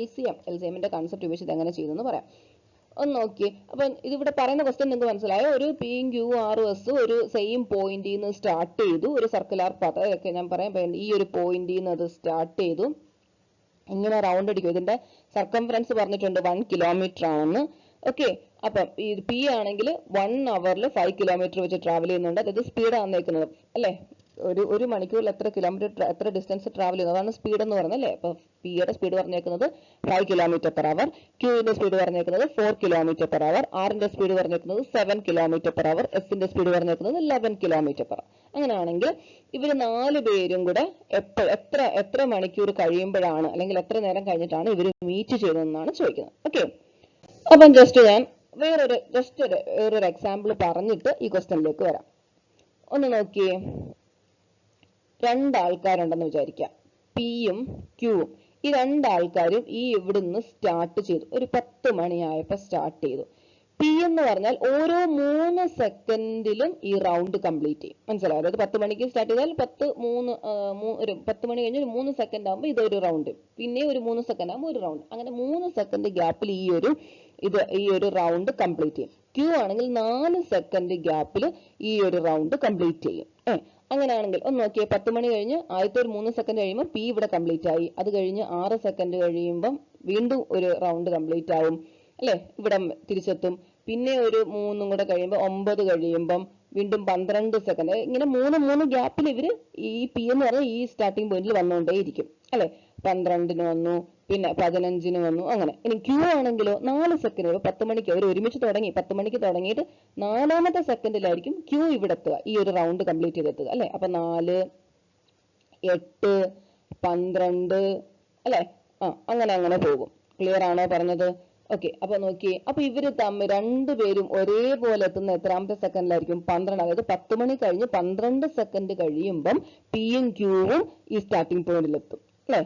LCMന്റെ കൺസെപ്റ്റ് ഉപയോഗിച്ച് എങ്ങനെ ചെയ്യുന്നു പറയാം. ഒന്ന് നോക്കി. അപ്പൊ ഇതിവിടെ പറയുന്ന ക്വസ്റ്റ്യൻ നിങ്ങൾക്ക് മനസ്സിലായോ? ഒരു Pയും Q R S ഒരു സെയിം പോയിന്റിൽ നിന്ന് സ്റ്റാർട്ട് ചെയ്തു, ഒരു സർക്കുലർ പാത്ത്. അതൊക്കെ ഞാൻ പറയാം. ഈ ഒരു പോയിന്റിൽ നിന്ന് അത് സ്റ്റാർട്ട് ചെയ്തു, ഇങ്ങനെ റൗണ്ട് അടിക്കും. ഇതിന്റെ സർക്കംഫറൻസ് പറഞ്ഞിട്ടുണ്ട് 1 കിലോമീറ്റർ ആണെന്ന്. ഓക്കെ, അപ്പം ഈ P ആണെങ്കിൽ 1 അവറിൽ 5 കിലോമീറ്റർ വെച്ച് ട്രാവൽ ചെയ്യുന്നുണ്ട്. അതായത് സ്പീഡ് ആണെന്നേക്കുന്നത് അല്ലേ, ഒരു മണിക്കൂറിൽ എത്ര ഡിസ്റ്റൻസ് ട്രാവൽ ചെയ്യുന്നു, അതാണ് സ്പീഡ് എന്ന് പറയുന്നത് അല്ലേ. അപ്പൊ Pയുടെ സ്പീഡ് പറഞ്ഞേക്കുന്നത് 5 കിലോമീറ്റർ പെർ അവർ, Qന്റെ സ്പീഡ് പറഞ്ഞേക്കുന്നത് 4 കിലോമീറ്റർ പെർ അവർ, Rന്റെ സ്പീഡ് പറഞ്ഞേക്കുന്നത് 7 കിലോമീറ്റർ പെർ അവർ, Sന്റെ സ്പീഡ് പറഞ്ഞേക്കുന്നത് 11 കിലോമീറ്റർ പെർ അവർ. അങ്ങനെയാണെങ്കിൽ ഇവർ 4 പേരും കൂടെ എത്ര മണിക്കൂർ കഴിയുമ്പോഴാണ് അല്ലെങ്കിൽ എത്ര നേരം കഴിഞ്ഞിട്ടാണ് ഇവർ മീറ്റ് ചെയ്തതെന്നാണ് ചോദിക്കുന്നത്. ഓക്കെ, അപ്പം ഞാൻ വേറൊരു എക്സാമ്പിൾ പറഞ്ഞിട്ട് ഈ ക്വസ്റ്റ്യനിലേക്ക് വരാം. ഒന്ന് നോക്കിയേ. 2 ആൾക്കാരുണ്ടെന്ന് വിചാരിക്കാം, Pയും Qവും. ഈ 2 ആൾക്കാരും ഇവിടുന്ന് സ്റ്റാർട്ട് ചെയ്തു, ഒരു 10 മണിയായപ്പോൾ സ്റ്റാർട്ട് ചെയ്തു. P എന്ന് പറഞ്ഞാൽ ഓരോ 3 സെക്കൻഡിലും ഈ റൗണ്ട് കംപ്ലീറ്റ് ചെയ്യും. മനസ്സിലായോ? അതായത് 10 മണിക്ക് സ്റ്റാർട്ട് ചെയ്താൽ 10 മണി കഴിഞ്ഞ് ഒരു 3 സെക്കൻഡ് ആകുമ്പോൾ ഇതൊരു റൗണ്ട്, പിന്നെ ഒരു 3 സെക്കൻഡ് ആകുമ്പോൾ ഒരു റൗണ്ട്, അങ്ങനെ 3 സെക്കൻഡ് ഗ്യാപ്പിൽ ഈ ഒരു റൗണ്ട് കംപ്ലീറ്റ് ചെയ്യും. Q ആണെങ്കിൽ 4 സെക്കൻഡ് ഗ്യാപ്പിൽ ഈ ഒരു റൗണ്ട് കംപ്ലീറ്റ് ചെയ്യും. അങ്ങനെയാണെങ്കിൽ ഒന്ന് നോക്കിയേ. 10 മണി കഴിഞ്ഞ് ആദ്യത്തെ ഒരു 3 സെക്കൻഡ് കഴിയുമ്പോൾ P ഇവിടെ കംപ്ലീറ്റ് ആയി. അത് കഴിഞ്ഞ് 6 സെക്കൻഡ് കഴിയുമ്പം വീണ്ടും ഒരു റൗണ്ട് കംപ്ലീറ്റ് ആവും അല്ലെ, ഇവിടെ തിരിച്ചെത്തും. പിന്നെ ഒരു 3 കൂടെ കഴിയുമ്പോൾ 9 കഴിയുമ്പം വീണ്ടും 12 സെക്കൻഡ്, ഇങ്ങനെ 3 ഗ്യാപ്പിൽ ഇവര് ഈ P എന്ന് പറഞ്ഞാൽ ഈ സ്റ്റാർട്ടിംഗ് പോയിന്റിൽ വന്നുകൊണ്ടേയിരിക്കും അല്ലെ. 12-ന് വന്നു, പിന്നെ 15-ന് വന്നു, അങ്ങനെ. ഇനി Q ആണെങ്കിലോ 4 സെക്കൻഡ്, 10 മണിക്ക് അവർ ഒരുമിച്ച് തുടങ്ങി, 10 മണിക്ക് തുടങ്ങിയിട്ട് 4-മത്തെ സെക്കൻഡിലായിരിക്കും Q ഇവിടെ എത്തുക, ഈ ഒരു റൗണ്ട് കംപ്ലീറ്റ് ചെയ്തെത്തുക അല്ലെ. അപ്പൊ 4, 8, 12 അല്ലെ, അങ്ങനെ പോകും. ക്ലിയർ ആണോ പറഞ്ഞത്? ഓക്കെ, അപ്പൊ നോക്കിയേ. അപ്പൊ ഇവര് തമ്മിൽ 2 പേരും ഒരേപോലെ എത്തുന്ന എത്രാമത്തെ സെക്കൻഡിലായിരിക്കും? 12. അതായത് 10 മണി കഴിഞ്ഞ് 12 സെക്കൻഡ് കഴിയുമ്പം Pയും Qവും ഈ സ്റ്റാർട്ടിംഗ് പോയിന്റിൽ എത്തും അല്ലെ.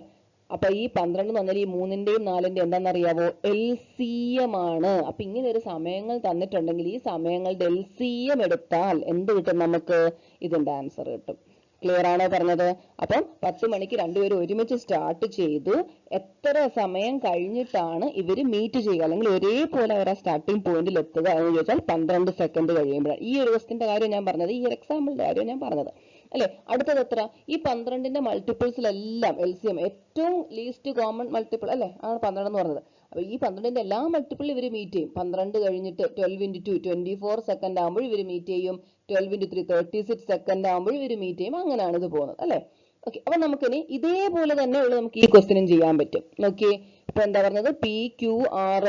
അപ്പൊ ഈ 12 എന്ന് പറഞ്ഞാൽ ഈ 3-ന്റെയും 4-ന്റെയും എന്താണെന്നറിയാവോ? LCM ആണ്. അപ്പൊ ഇങ്ങനെ ഒരു സമയങ്ങൾ തന്നിട്ടുണ്ടെങ്കിൽ ഈ സമയങ്ങളുടെ LCM എടുത്താൽ എന്ത് കിട്ടും നമുക്ക്? ഇതിന്റെ ആൻസർ കിട്ടും. ക്ലിയർ ആണോ പറഞ്ഞത്? അപ്പം 10 മണിക്ക് 2 പേരും ഒരുമിച്ച് സ്റ്റാർട്ട് ചെയ്തു, എത്ര സമയം കഴിഞ്ഞിട്ടാണ് ഇവര് മീറ്റ് ചെയ്യുക അല്ലെങ്കിൽ ഒരേപോലെ അവർ ആ സ്റ്റാർട്ടിംഗ് പോയിന്റിൽ എത്തുക എന്ന് ചോദിച്ചാൽ 12 സെക്കൻഡ് കഴിയുമ്പോഴാണ്. ഈ ഒരു ക്വസ്റ്റിന്റെ കാര്യം ഞാൻ പറഞ്ഞത്, ഈ ഒരു എക്സാമ്പിളിന്റെ കാര്യം ഞാൻ പറഞ്ഞത് അല്ലെ. അടുത്തത് എത്ര? ഈ 12-ന്റെ മൾട്ടിപ്പിൾസിലെല്ലാം LCM ഏറ്റവും ലീസ്റ്റ് കോമൺ മൾട്ടിപ്പിൾ അല്ലെ ആണ് 12 എന്ന് പറഞ്ഞത്. അപ്പൊ ഈ 12-ന്റെ എല്ലാ മൾട്ടിപ്പിളും ഇവര് മീറ്റ് ചെയ്യും. 12 കഴിഞ്ഞിട്ട് 12 into 2 24 സെക്കൻഡ് ആകുമ്പോൾ ഇവര് മീറ്റ് ചെയ്യും. 12 into 3 36 സെക്കൻഡ് ആകുമ്പോൾ ഇവര് മീറ്റ് ചെയ്യും. അങ്ങനെയാണ് ഇത് പോകുന്നത് അല്ലെ. ഓക്കെ, അപ്പൊ നമുക്കിനി ഇതേപോലെ തന്നെ ഉള്ള നമുക്ക് ഈ ക്വസ്റ്റ്യനും ചെയ്യാൻ പറ്റും. നോക്കിയേ, ഇപ്പൊ എന്താ പറഞ്ഞത്? PQR.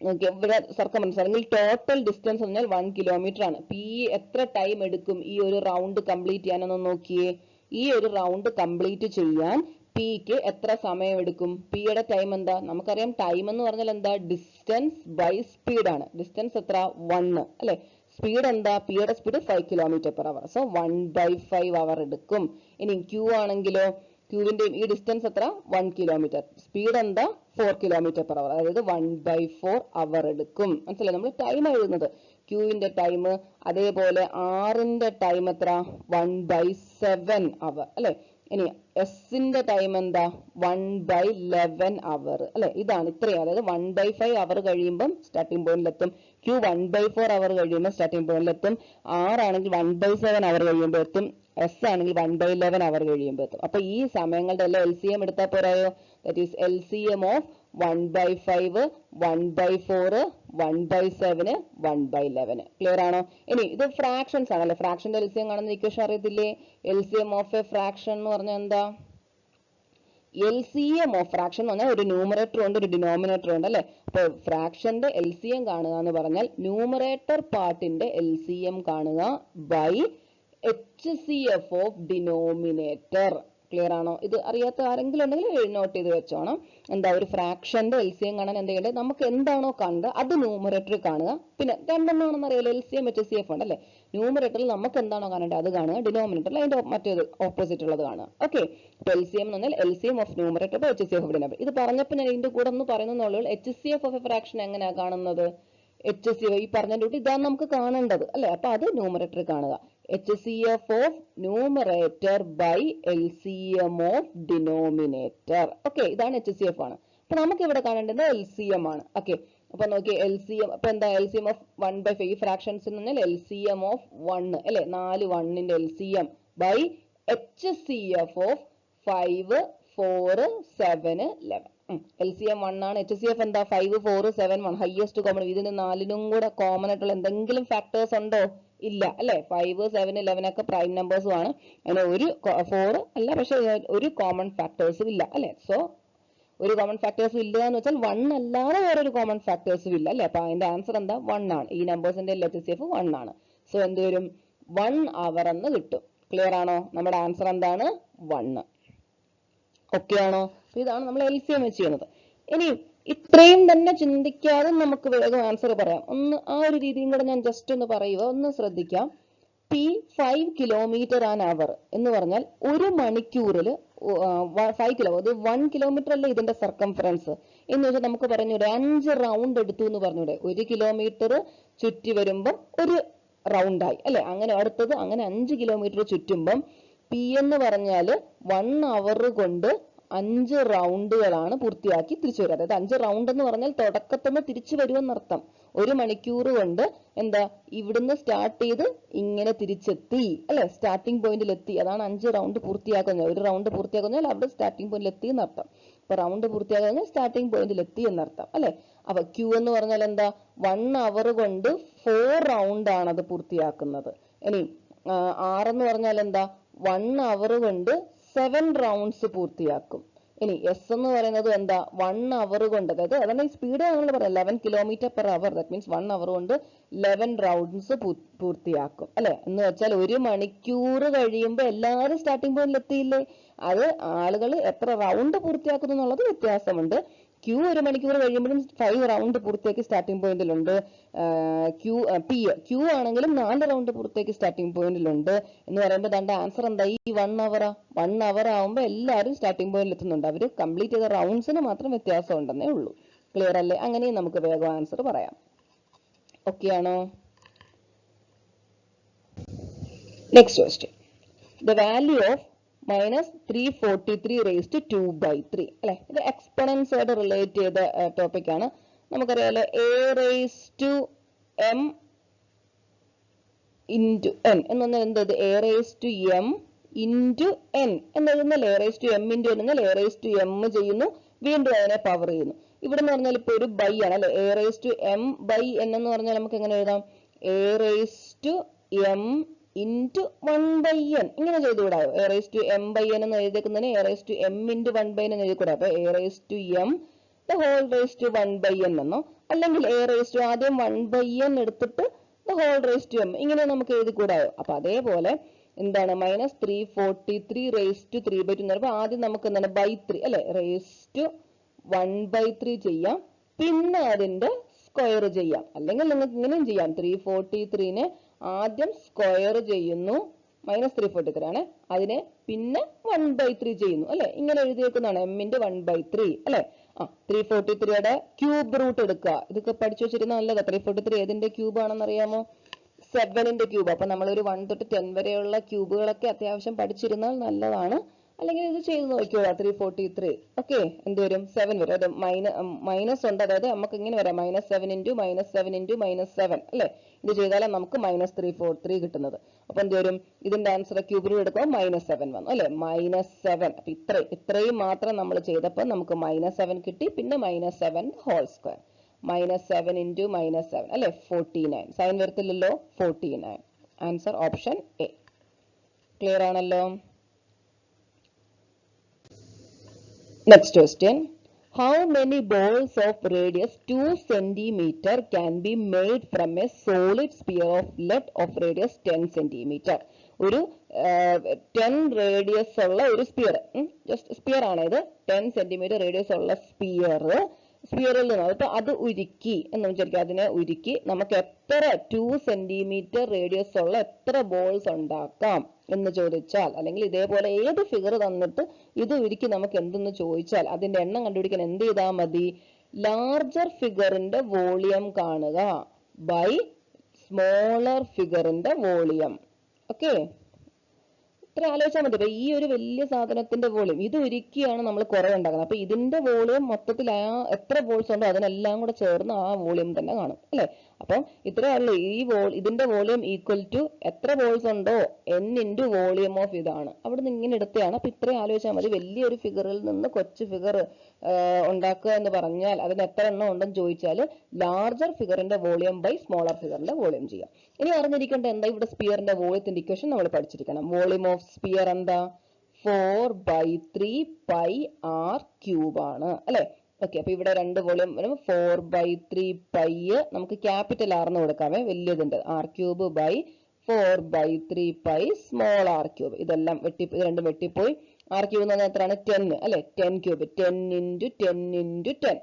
ഓക്കെ, ഇവിടെ സർക്കംഫറൻസ് അല്ലെങ്കിൽ ടോട്ടൽ ഡിസ്റ്റൻസ് എന്ന് പറഞ്ഞാൽ 1 കിലോമീറ്റർ ആണ്. P എത്ര ടൈം എടുക്കും ഈ ഒരു റൗണ്ട് കംപ്ലീറ്റ് ചെയ്യാനൊന്ന് നോക്കിയേ. ഈ ഒരു റൗണ്ട് കംപ്ലീറ്റ് ചെയ്യാൻ Pക്ക് എത്ര സമയം എടുക്കും? Pയുടെ ടൈം എന്താ? നമുക്കറിയാം, ടൈം എന്ന് പറഞ്ഞാൽ എന്താ? ഡിസ്റ്റൻസ് ബൈ സ്പീഡ് ആണ്. ഡിസ്റ്റൻസ് എത്ര? 1 അല്ലെ. സ്പീഡ് എന്താ? Pയുടെ speed 5 kilometre per hour. So 1/5 hour എടുക്കും. ഇനി Q ആണെങ്കിലോ, Qവിന്റെ ഈ ഡിസ്റ്റൻസ് എത്ര? 1 കിലോമീറ്റർ. സ്പീഡ് എന്താ? 4 കിലോമീറ്റർ പെർ അവർ. അതായത് 1/4 അവർ എടുക്കും. മനസ്സിലായി? നമ്മൾ ടൈം എഴുതുന്നത് Qവിന്റെ ടൈം. അതേപോലെ Rന്റെ ടൈം എത്ര? 1/7 അവർ അല്ലെ. ഇനി Sന്റെ ടൈം എന്താ? 1/11 അവർ അല്ലെ. ഇതാണ് ഇത്രയും. അതായത് 1/5 അവർ കഴിയുമ്പം സ്റ്റാർട്ടിംഗ് പോയിന്റിലെത്തും. Q 1/4 അവർ കഴിയുമ്പോൾ സ്റ്റാർട്ടിംഗ് പോയിന്റിലെത്തും. R ആണെങ്കിൽ 1/7 അവർ കഴിയുമ്പോൾ എത്തും. S ആണെങ്കിൽ 1/11 അവർ കഴിയുമ്പോൾ എത്തും. അപ്പൊ ഈ സമയങ്ങളുടെ എല്ലാം LCM എടുത്താൽ പോരായോ? That is LCM of 1/5, 1/4, 1/7, 1/11. Clear ആണോ? ഇനി ഇത് ഫ്രാക്ഷൻസ് ആണല്ലേ. ഫ്രാക്ഷന്റെ LCM കാണുന്ന ഇക്വേഷൻ അറിയത്തില്ലേ? LCM ഓഫ് എ ഫ്രാക്ഷൻ എന്ന് പറഞ്ഞാൽ എന്താ? LCM ഓഫ് ഫ്രാക്ഷൻ എന്ന് പറഞ്ഞാൽ ഒരു ന്യൂമറേറ്റർ ഉണ്ട്, ഒരു ഡിനോമിനേറ്റർ ഉണ്ട് അല്ലെ. അപ്പൊ ഫ്രാക്ഷന്റെ LCM കാണുക എന്ന് പറഞ്ഞാൽ ന്യൂമറേറ്റർ പാർട്ടിന്റെ LCM കാണുക by HCF of denominator. Clear ആണോ? ഇത് അറിയാത്ത ആരെങ്കിലും ഉണ്ടെങ്കിൽ നോട്ട് ചെയ്ത് വെച്ചോണം. എന്താ ഒരു ഫ്രാക്ഷന്റെ LCM കാണാൻ എന്ത് ചെയ്യേണ്ടത്? നമുക്ക് എന്താണോ കണ്ടത് അത് ന്യൂമറേറ്ററിൽ കാണുക. പിന്നെ രണ്ടെണ്ണമാണെന്ന് അറിയാലോ, LCM HCF ഉണ്ട് അല്ലേ? ന്യൂമറേറ്ററിൽ നമുക്ക് എന്താണോ കാണേണ്ടത് അത് കാണുക, ഡിനോമിനേറ്ററിൽ അതിന്റെ മറ്റേത് ഓപ്പോസിറ്റ് ഉള്ളത് കാണുക. ഓക്കെ, അപ്പൊ LCM എന്ന് പറഞ്ഞാൽ LCM of numerator by HCF of denominator. ഇത് പറഞ്ഞപ്പോൾ ഞാൻ ഇതിന്റെ കൂടെ ഒന്ന് പറയുന്നുള്ളൂ. HCF ഓഫ് എ ഫ്രാക്ഷൻ എങ്ങനെയാ കാണുന്നത്? HCF ഈ പറഞ്ഞ കൂട്ടി ഇതാണ് നമുക്ക് കാണേണ്ടത് അല്ലെ? അപ്പൊ അത് ന്യൂമറേറ്ററിൽ കാണുക. HCF of numerator by LCM of denominator. Okay, ഇതാണ് HCF ആണ്. അപ്പൊ നമുക്ക് ഇവിടെ കാണേണ്ടത് LCM ആണ്. ഓക്കെ, അപ്പൊ നോക്കിയേ LCM, അപ്പൊ എന്താ LCM ഓഫ് 1/5 ഈ ഫ്രാക്ഷൻസ് എന്ന് പറഞ്ഞാൽ LCM ഓഫ് 1 അല്ലെ? 4 1ന്റെ LCM by HCF of 5 4 7 11. LCM 1 ആണ്. HCF എന്താ? 5 4 7 1 ഹൈയസ്റ്റ് കോമൺ. ഇതിന് നാലിനും കൂടെ കോമൺ ആയിട്ടുള്ള എന്തെങ്കിലും ഫാക്ടേഴ്സ് ഉണ്ടോ? ഇല്ല അല്ലെ? 5 7 11 ഒക്കെ പ്രൈം നമ്പേഴ്സും ആണ്. അങ്ങനെ ഒരു 4 അല്ല, പക്ഷെ ഒരു കോമൺ ഫാക്ടേഴ്സും ഇല്ല അല്ലെ? സോ ഒരു കോമൺ ഫാക്ടേഴ്സും ഇല്ല എന്ന് വെച്ചാൽ 1 അല്ലാതെ വേറൊരു കോമൺ ഫാക്ടേഴ്സും ഇല്ല അല്ലെ? അപ്പൊ അതിന്റെ ആൻസർ എന്താ? 1 ആണ്. ഈ നമ്പേഴ്സിന്റെ HCF 1 ആണ്. സോ എന്ത് വരും? 1 അവർ എന്ന് കിട്ടും. ക്ലിയർ ആണോ? നമ്മുടെ ആൻസർ എന്താണ്? 1. ഓക്കെ ആണോ? ഇതാണ് നമ്മൾ LCM വെച്ച് ചെയ്യുന്നത്. ഇനി ഇത്രയും തന്നെ ചിന്തിക്കാതെ നമുക്ക് വേഗം ആൻസർ പറയാം. ഒന്ന് ആ ഒരു രീതിയും കൂടെ ഞാൻ ജസ്റ്റ് ഒന്ന് പറയുക, ഒന്ന് ശ്രദ്ധിക്കാം. P 5 കിലോമീറ്റർ ആൻ അവർ എന്ന് പറഞ്ഞാൽ ഒരു മണിക്കൂറിൽ 5 കിലോ, അത് 1 കിലോമീറ്റർ അല്ലേ ഇതിന്റെ സർക്കംഫറൻസ് എന്ന് വെച്ചാൽ നമുക്ക് പറഞ്ഞു ഒരു 5 റൗണ്ട് എടുത്തു എന്ന് പറഞ്ഞൂടെ? 1 കിലോമീറ്റർ ചുറ്റി വരുമ്പോൾ ഒരു റൗണ്ടായി അല്ലെ? അങ്ങനെ അടുത്തത് അങ്ങനെ 5 കിലോമീറ്റർ ചുറ്റുമ്പം P എന്ന് പറഞ്ഞാൽ 1 അവർ കൊണ്ട് 5 റൗണ്ടുകളാണ് പൂർത്തിയാക്കി തിരിച്ചു വരിക. അതായത് 5 റൗണ്ട് എന്ന് പറഞ്ഞാൽ തുടക്കത്തിൽ നിന്ന് തിരിച്ചു വരുമെന്നർത്ഥം. ഒരു മണിക്കൂർ കൊണ്ട് എന്താ ഇവിടുന്ന് സ്റ്റാർട്ട് ചെയ്ത് ഇങ്ങനെ തിരിച്ചെത്തി അല്ലെ? സ്റ്റാർട്ടിംഗ് പോയിന്റിൽ എത്തി. അതാണ് 5 റൗണ്ട് പൂർത്തിയാക്കുന്നത്. ഒരു റൗണ്ട് പൂർത്തിയാക്കുന്നതിൽ അവിടെ സ്റ്റാർട്ടിംഗ് പോയിന്റിൽ എത്തി എന്നർത്ഥം. അപ്പൊ റൗണ്ട് പൂർത്തിയാക്കുന്നത് സ്റ്റാർട്ടിംഗ് പോയിന്റിൽ എത്തി എന്നർത്ഥം അല്ലെ? അപ്പൊ Q എന്ന് പറഞ്ഞാൽ എന്താ? 1 അവർ കൊണ്ട് 4 റൗണ്ട് ആണ് അത് പൂർത്തിയാക്കുന്നത്. ഇനി R എന്ന് പറഞ്ഞാൽ എന്താ? 1 അവർ കൊണ്ട് 7 റൗണ്ട്സ് പൂർത്തിയാക്കും. ഇനി S എന്ന് പറയുന്നത് എന്താ? 1 അവർ കൊണ്ട്, അതായത് അതാണ് ഈ സ്പീഡ് നമ്മൾ പറയാം 11 kilometre per our. That means 1 അവർ കൊണ്ട് 11 റൗണ്ട്സ് പൂർത്തിയാക്കും അല്ലെ? എന്ന് വെച്ചാൽ ഒരു മണിക്കൂർ കഴിയുമ്പോൾ എല്ലാവരും സ്റ്റാർട്ടിംഗ് പോയിന്റിൽ എത്തിയില്ലേ? അത് ആളുകൾ എത്ര റൗണ്ട് പൂർത്തിയാക്കുന്നു എന്നുള്ളത് വ്യത്യാസമുണ്ട്. Q ഒരു മണിക്കൂർ കഴിയുമ്പോഴും 5 റൗണ്ട് പൂർത്തിയാക്കി സ്റ്റാർട്ടിംഗ് പോയിന്റിലുണ്ട്. Q ആണെങ്കിലും 4 റൗണ്ട് പൂർത്തിയാക്കി സ്റ്റാർട്ടിംഗ് പോയിന്റിലുണ്ട്. എന്ന് പറയുമ്പോൾ തന്റെ ആൻസർ എന്താ? ഈ 1 അവറാ. 1 അവർ ആവുമ്പോൾ എല്ലാവരും സ്റ്റാർട്ടിംഗ് പോയിന്റിൽ എത്തുന്നുണ്ട്. അവർ കംപ്ലീറ്റ് ചെയ്ത റൗണ്ട്സിന് മാത്രം വ്യത്യാസം ഉണ്ടെന്നേ ഉള്ളൂ. ക്ലിയർ അല്ലേ? അങ്ങനെയും നമുക്ക് വേഗം ആൻസർ പറയാം. ഓക്കെ ആണോ? Next question. The value of -343 raised to 2/3 അല്ലെ? ഇത് എക്സ്പൊണൻസ് ആയിട്ട് റിലേറ്റ് ചെയ്ത ടോപ്പിക് ആണ്. നമുക്കറിയാലോ a raised to m into n എന്ന് പറഞ്ഞാൽ എന്തത്? a raised to m into n എന്ന് എഴുതുന്നല്ലേ? a raised to m into n എന്നാൽ a raised to m ചെയ്യുന്നു, വീണ്ടും അതിനെ പവർ ചെയ്യുന്നു. ഇവിടെ എന്ന് പറഞ്ഞാൽ ഇപ്പൊ ഒരു ബൈ ആണ് അല്ലെ? a raised to m by n എന്ന് പറഞ്ഞാൽ നമുക്ക് എങ്ങനെ എഴുതാം? a raised to m into 1/n ഇങ്ങനെ ചെയ്തുകൂടായോ? a raised to m by n എന്ന് എഴുതിയേക്കുന്നതിന് a raised to m into 1/n എന്ന് എഴുതിക്കൂടാ? അപ്പൊ a raised to m the whole raised to 1/n എന്നോ, അല്ലെങ്കിൽ a raised to ആദ്യം 1/n എടുത്തിട്ട് the whole raised to m ഇങ്ങനെ നമുക്ക് എഴുതിക്കൂടായോ? അപ്പൊ അതേപോലെ എന്താണ് -343 raised to 3/2 എന്ന് പറയുമ്പോൾ ആദ്യം നമുക്ക് എന്താണ് by 3 അല്ലെ? raised to 1/3 ചെയ്യാം, പിന്നെ അതിന്റെ സ്ക്വയർ ചെയ്യാം. അല്ലെങ്കിൽ നിങ്ങൾക്ക് ഇങ്ങനെയും ചെയ്യാം. 343നെ ആദ്യം സ്ക്വയർ ചെയ്യുന്നു, -343 ആണ്, അതിനെ പിന്നെ 1/3 ചെയ്യുന്നു അല്ലെ? ഇങ്ങനെ എഴുതിയേക്കുന്നതാണ് m into 1/3 അല്ലെ? 343യുടെ ക്യൂബ് റൂട്ട് എടുക്കുക. ഇതൊക്കെ പഠിച്ചു വെച്ചിരുന്ന നല്ലതാ. 343 ഏതിന്റെ ക്യൂബ് ആണെന്ന് അറിയാമോ? 7ന്റെ ക്യൂബ്. അപ്പൊ നമ്മളൊരു 1 തൊട്ട് 10 വരെയുള്ള ക്യൂബുകളൊക്കെ അത്യാവശ്യം പഠിച്ചിരുന്നാൽ നല്ലതാണ്. അല്ലെങ്കിൽ ഇത് ചെയ്ത് നോക്കിയോളാം. 343 ഓക്കെ എന്ത് വരും? 7 വരും. അത് മൈനസ് ഉണ്ട്, അതായത് നമുക്ക് ഇങ്ങനെ വരാം -7 into -7 into -7 അല്ലെ? ഇത് ചെയ്താലാണ് നമുക്ക് -343 കിട്ടുന്നത്. അപ്പൊ എന്ത് വരും? ഇതിന്റെ ആൻസർ ക്യൂബ് റൂട്ട് എടുക്കുമ്പോൾ -7 വന്നു അല്ലെ? -7. അപ്പൊ ഇത്രയും മാത്രം നമ്മൾ ചെയ്തപ്പോൾ നമുക്ക് -7 കിട്ടി. പിന്നെ -7 ഹോൾ സ്ക്വയർ, -7 into -7 അല്ലെ? 49. സൈൻ വരത്തില്ലല്ലോ? 49. Answer option A. ക്ലിയർ ആണല്ലോ? Next question. How many balls of radius 2 centimeter can be made from a solid sphere of lead of radius 10 centimeter? ഒരു 10 റേഡിയസ് ഉള്ള ഒരു സ്പിയർ, ജസ്റ്റ് സ്പിയർ ആണ് ഇത്, 10 centimetre radius ഉള്ള സ്പിയറിൽ നിന്ന് ഇപ്പൊ അത് ഉരുക്കി എന്ന് വിചാരിക്കുക, അതിനെ ഉരുക്കി നമുക്ക് എത്ര 2 സെന്റിമീറ്റർ റേഡിയസ് ഉള്ള എത്ര ബോൾസ് ഉണ്ടാക്കാം എന്ന് ചോദിച്ചാൽ, അല്ലെങ്കിൽ ഇതേപോലെ ഏത് ഫിഗർ തന്നിട്ട് ഇത് ഉരുക്കി നമുക്ക് എന്തെന്ന് ചോദിച്ചാൽ അതിന്റെ എണ്ണം കണ്ടുപിടിക്കാൻ എന്ത് ചെയ്താൽ മതി? ലാർജർ ഫിഗറിന്റെ വോളിയം കാണുക ബൈ സ്മോളർ ഫിഗറിന്റെ വോളിയം. ഓക്കെ, ഇത്ര ആലോചിച്ചാൽ മതി. അപ്പൊ ഈ ഒരു വലിയ സാധനത്തിന്റെ വോളിയം ഇത് ഉരുക്കിയാണ് നമ്മൾ കുറെ ഉണ്ടാക്കുന്നത്. അപ്പൊ ഇതിന്റെ വോളിയം മൊത്തത്തിൽ എത്ര ബോൾസ് ഉണ്ടോ അതിനെല്ലാം കൂടെ ചേർന്ന് ആ വോളിയം തന്നെ കാണും അല്ലെ. അപ്പം ഇത്രയേ ഇതിന്റെ വോളിയം ഈക്വൽ ടു എത്ര ബോൾസ് ഉണ്ടോ n ഇൻറ്റു വോളിയം ഓഫ് ഇതാണ്. അവിടെ നിന്ന് ഇങ്ങനെ എടുത്തതാണ്. അപ്പൊ ഇത്രയും ആലോചിച്ചാൽ മതി. വലിയൊരു ഫിഗറിൽ നിന്ന് കൊച്ചു ഫിഗർ ഉണ്ടാക്കുക എന്ന് പറഞ്ഞാൽ അതിന് എത്ര എണ്ണം ഉണ്ടെന്ന് ചോദിച്ചാൽ ലാർജർ ഫിഗറിന്റെ വോളിയം ബൈ സ്മോളർ ഫിഗറിന്റെ വോളിയം ചെയ്യാം. ഇനി അറിഞ്ഞിരിക്കേണ്ട എന്താ, ഇവിടെ സ്പിയറിന്റെ വോളിയത്തിന്റെ ഇക്വേഷൻ നമ്മൾ പഠിച്ചിരിക്കണം. വോളിയം ഓഫ് സ്പിയർ എന്താ? 4/3 പൈ r ക്യൂബ് ആണ് അല്ലെ. ഓക്കെ, അപ്പൊ ഇവിടെ രണ്ട് വോളിയം 4/3 പൈ നമുക്ക് ക്യാപിറ്റൽ ആർ എന്ന് കൊടുക്കാമേ, വലിയതിന്റെ r cube by 4/3 pi small r cube. ഇതെല്ലാം ഇത് രണ്ടും വെട്ടിപ്പോയി. r ക്യൂബ് എന്ന് പറഞ്ഞാൽ എത്രയാണ്? 10 അല്ലെ. 10 cube 10 into 10 into 10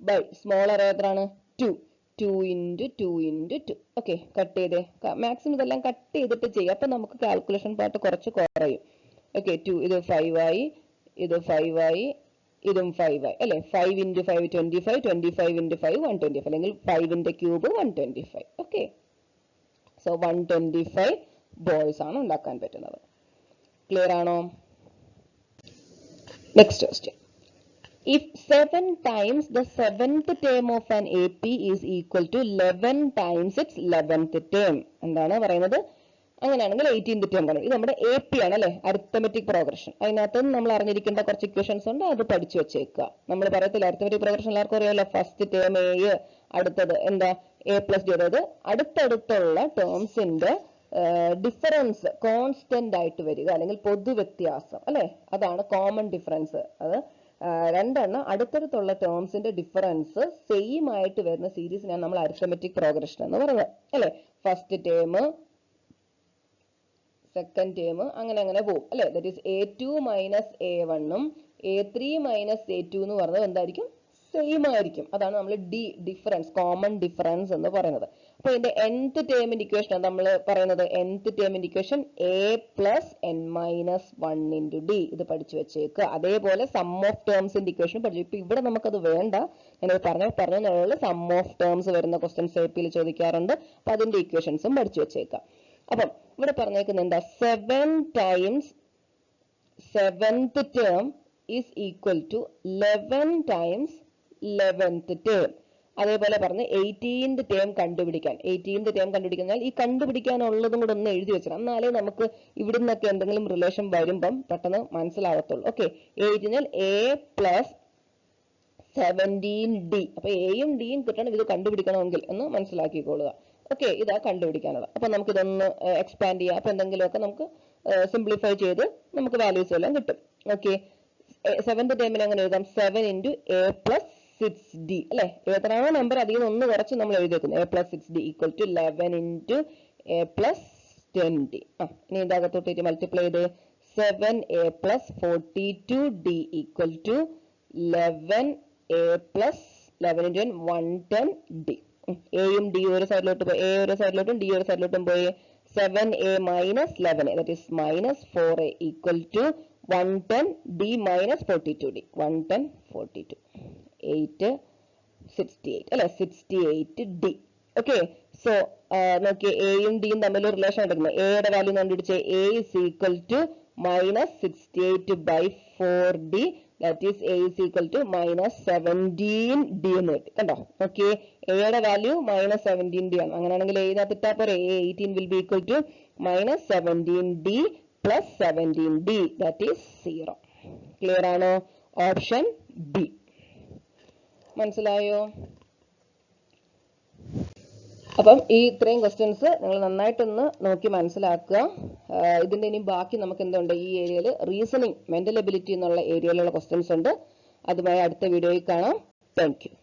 by smaller എത്രയാണ്? 2 ഇൻറ്റു 2 ഇൻറ്റു 2. ഓക്കെ, കട്ട് ചെയ്തേ. മാക്സിമം ഇതെല്ലാം കട്ട് ചെയ്തിട്ട് ചെയ്യാം. അപ്പൊ നമുക്ക് കാൽക്കുലേഷൻ പാർട്ട് കുറച്ച് കുറയും. ഓക്കെ, 2 ഇത് 5 ആയി, ഇത് 5 ആയി, ഇതും 5 ആയി അല്ലെ. 5 ഇൻറ്റു 5 25, 25 ഇൻറ്റു 5 125, അല്ലെങ്കിൽ 5ന്റെ ക്യൂബ് 125. ഓക്കെ, സോ 125 ബോൾസ് ആണ് ഉണ്ടാക്കാൻ പറ്റുന്നത്. ക്ലിയർ ആണോ? Next question. If 7 times the 7th term of an AP is equal to 11 times its 11th term, എന്താണ് പറയുന്നത്? അങ്ങനെയാണെങ്കിൽ 18th term കാണും. ഇത് നമ്മുടെ AP ആണ് അല്ലെ, അരിത്തമെറ്റിക് പ്രോഗ്രഷൻ. അതിനകത്ത് നമ്മൾ അറിഞ്ഞിരിക്കേണ്ട കുറച്ച് ഇക്വേഷൻസ് ഉണ്ട്, അത് പഠിച്ചു വെച്ചേക്കുക. നമ്മൾ പറയത്തില്ല അരിത്തമെറ്റിക് പ്രോഗ്രഷൻ എല്ലാവർക്കും അറിയാമല്ലോ. ഫസ്റ്റ് ടേം A, അടുത്തത് എന്താ A+D, അതായത് അടുത്തടുത്തുള്ള ടേംസിന്റെ ഡിഫറൻസ് കോൺസ്റ്റന്റ് ആയിട്ട് വരിക, അല്ലെങ്കിൽ പൊതുവ്യത്യാസം അല്ലെ, അതാണ് കോമൺ ഡിഫറൻസ്. അത് രണ്ടെണ്ണം അടുത്തടുത്തുള്ള ടേംസിന്റെ ഡിഫറൻസ് സെയിം ആയിട്ട് വരുന്ന സീരീസിനാണ് നമ്മൾ അരിത്തമെറ്റിക് പ്രോഗ്രഷൻ എന്ന് പറയുന്നത് അല്ലെ. ഫസ്റ്റ് ടേം, സെക്കൻഡ് ടേം, അങ്ങനെ പോകും അല്ലെ. That is A2 minus A1 ഉം A3 മൈനസ് A2 എന്ന് പറഞ്ഞത് എന്തായിരിക്കും? സെയിം ആയിരിക്കും. അതാണ് നമ്മൾ ഡിഫറൻസ്, കോമൺ ഡിഫറൻസ് എന്ന് പറയുന്നത്. അപ്പൊ ഇതിന്റെ nth ടേമിന്റെ ഇക്വേഷൻ നമ്മൾ പറയുന്നത്, nth ടേമിന്റെ equation A plus n minus 1 into D. ഇത് പഠിച്ചു വെച്ചേക്കുക. അതേപോലെ സം ഓഫ് ടേംസിന്റെ ഇക്വേഷൻ പഠിച്ചു. ഇപ്പൊ ഇവിടെ നമുക്കത് വേണ്ട, ഞാൻ പറഞ്ഞ സം ഓഫ് ടേംസ് വരുന്ന ക്വസ്റ്റ്യൻസ് AP ചോദിക്കാറുണ്ട്. അപ്പൊ അതിന്റെ ഇക്വേഷൻസും പഠിച്ചു വെച്ചേക്കുക. അപ്പം ഇവിടെ പറഞ്ഞേക്കുന്നത് എന്താ? 7 times 7th term is equal to 11 times 11th term. അതേപോലെ പറഞ്ഞ് 18th ടേം കണ്ടുപിടിക്കാൻ. 18th ടേം കണ്ടുപിടിക്കാൻ ഈ കണ്ടുപിടിക്കാനുള്ളതും കൂടെ ഒന്ന് എഴുതി വെച്ചാൽ എന്നാലേ നമുക്ക് ഇവിടെ നിന്നൊക്കെ എന്തെങ്കിലും റിലേഷൻ വരുമ്പം പെട്ടെന്ന് മനസ്സിലാകത്തുള്ളൂ. Okay, 18 A plus 17D. അപ്പൊ എയും ഡിയും കിട്ടണം ഇത് കണ്ടുപിടിക്കണമെങ്കിൽ എന്ന് മനസ്സിലാക്കിക്കൊള്ളുക. ഓക്കെ, ഇതാ കണ്ടുപിടിക്കാനുള്ളത്. അപ്പൊ നമുക്ക് ഇതൊന്ന് എക്സ്പാൻഡ് ചെയ്യാം. അപ്പൊ എന്തെങ്കിലുമൊക്കെ നമുക്ക് സിംപ്ലിഫൈ ചെയ്ത് നമുക്ക് വാല്യൂസ് എല്ലാം കിട്ടും. ഓക്കെ, 7th ടേമിൽ എങ്ങനെ എഴുതാം? 7 ഇൻറ്റു A പ്ലസ് 6D അല്ലെ. എത്രയാണോ നമ്പർ അതിൽ നിന്ന് ഒന്ന് കുറച്ച് നമ്മൾ എഴുതിയേക്കുന്നത്. A plus 6D equal to 11 into A plus 10D. ഇനി ഇതകത്തോട്ട് മൾട്ടിപ്ലൈ ചെയ്ത് 7A plus 42D equal to 11A plus 11 into 110D. എയും ഡി ഒരു സൈഡിലോട്ട് പോയി, എ ഒരു സൈഡിലോട്ടും ഡി ഒരു സൈഡിലോട്ടും പോയി. 7A minus 11 that is minus 4A equal to 110D minus 42D. 110 42 8 68 അല്ലെ, 68D. ഓക്കെ, സോ നോക്കിയേ എയും ഡിയും തമ്മിൽ ഒരു റിലേഷൻ എടുക്കുന്നത്. എയുടെ വാല്യൂ കണ്ടുപിടിച്ച് A is equal to minus 68 by 4D. That is A is equal to minus 17D എന്ന് കിട്ടി. കണ്ടോ? ഓക്കെ, എയുടെ വാല്യൂ മൈനസ് 17D ആണ്. അങ്ങനെയാണെങ്കിൽ ഇതിനകത്ത് ഇട്ടാ പോരെ. A18 will be equal to minus 17D plus 17D. That is 0. Clear ആണോ? Option B. മനസ്സിലായോ? അപ്പം ഈ ഇത്രയും ക്വസ്റ്റ്യൻസ് നിങ്ങൾ നന്നായിട്ടൊന്ന് നോക്കി മനസ്സിലാക്കുക. ഇതിന്റെ ഇനി ബാക്കി നമുക്ക് എന്തുണ്ട്, ഈ ഏരിയയിൽ റീസണിങ്, മെന്റൽ എബിലിറ്റി എന്നുള്ള ഏരിയയിലുള്ള ക്വസ്റ്റ്യൻസ് ഉണ്ട്. അതുമായി അടുത്ത വീഡിയോയിൽ കാണാം. Thank you.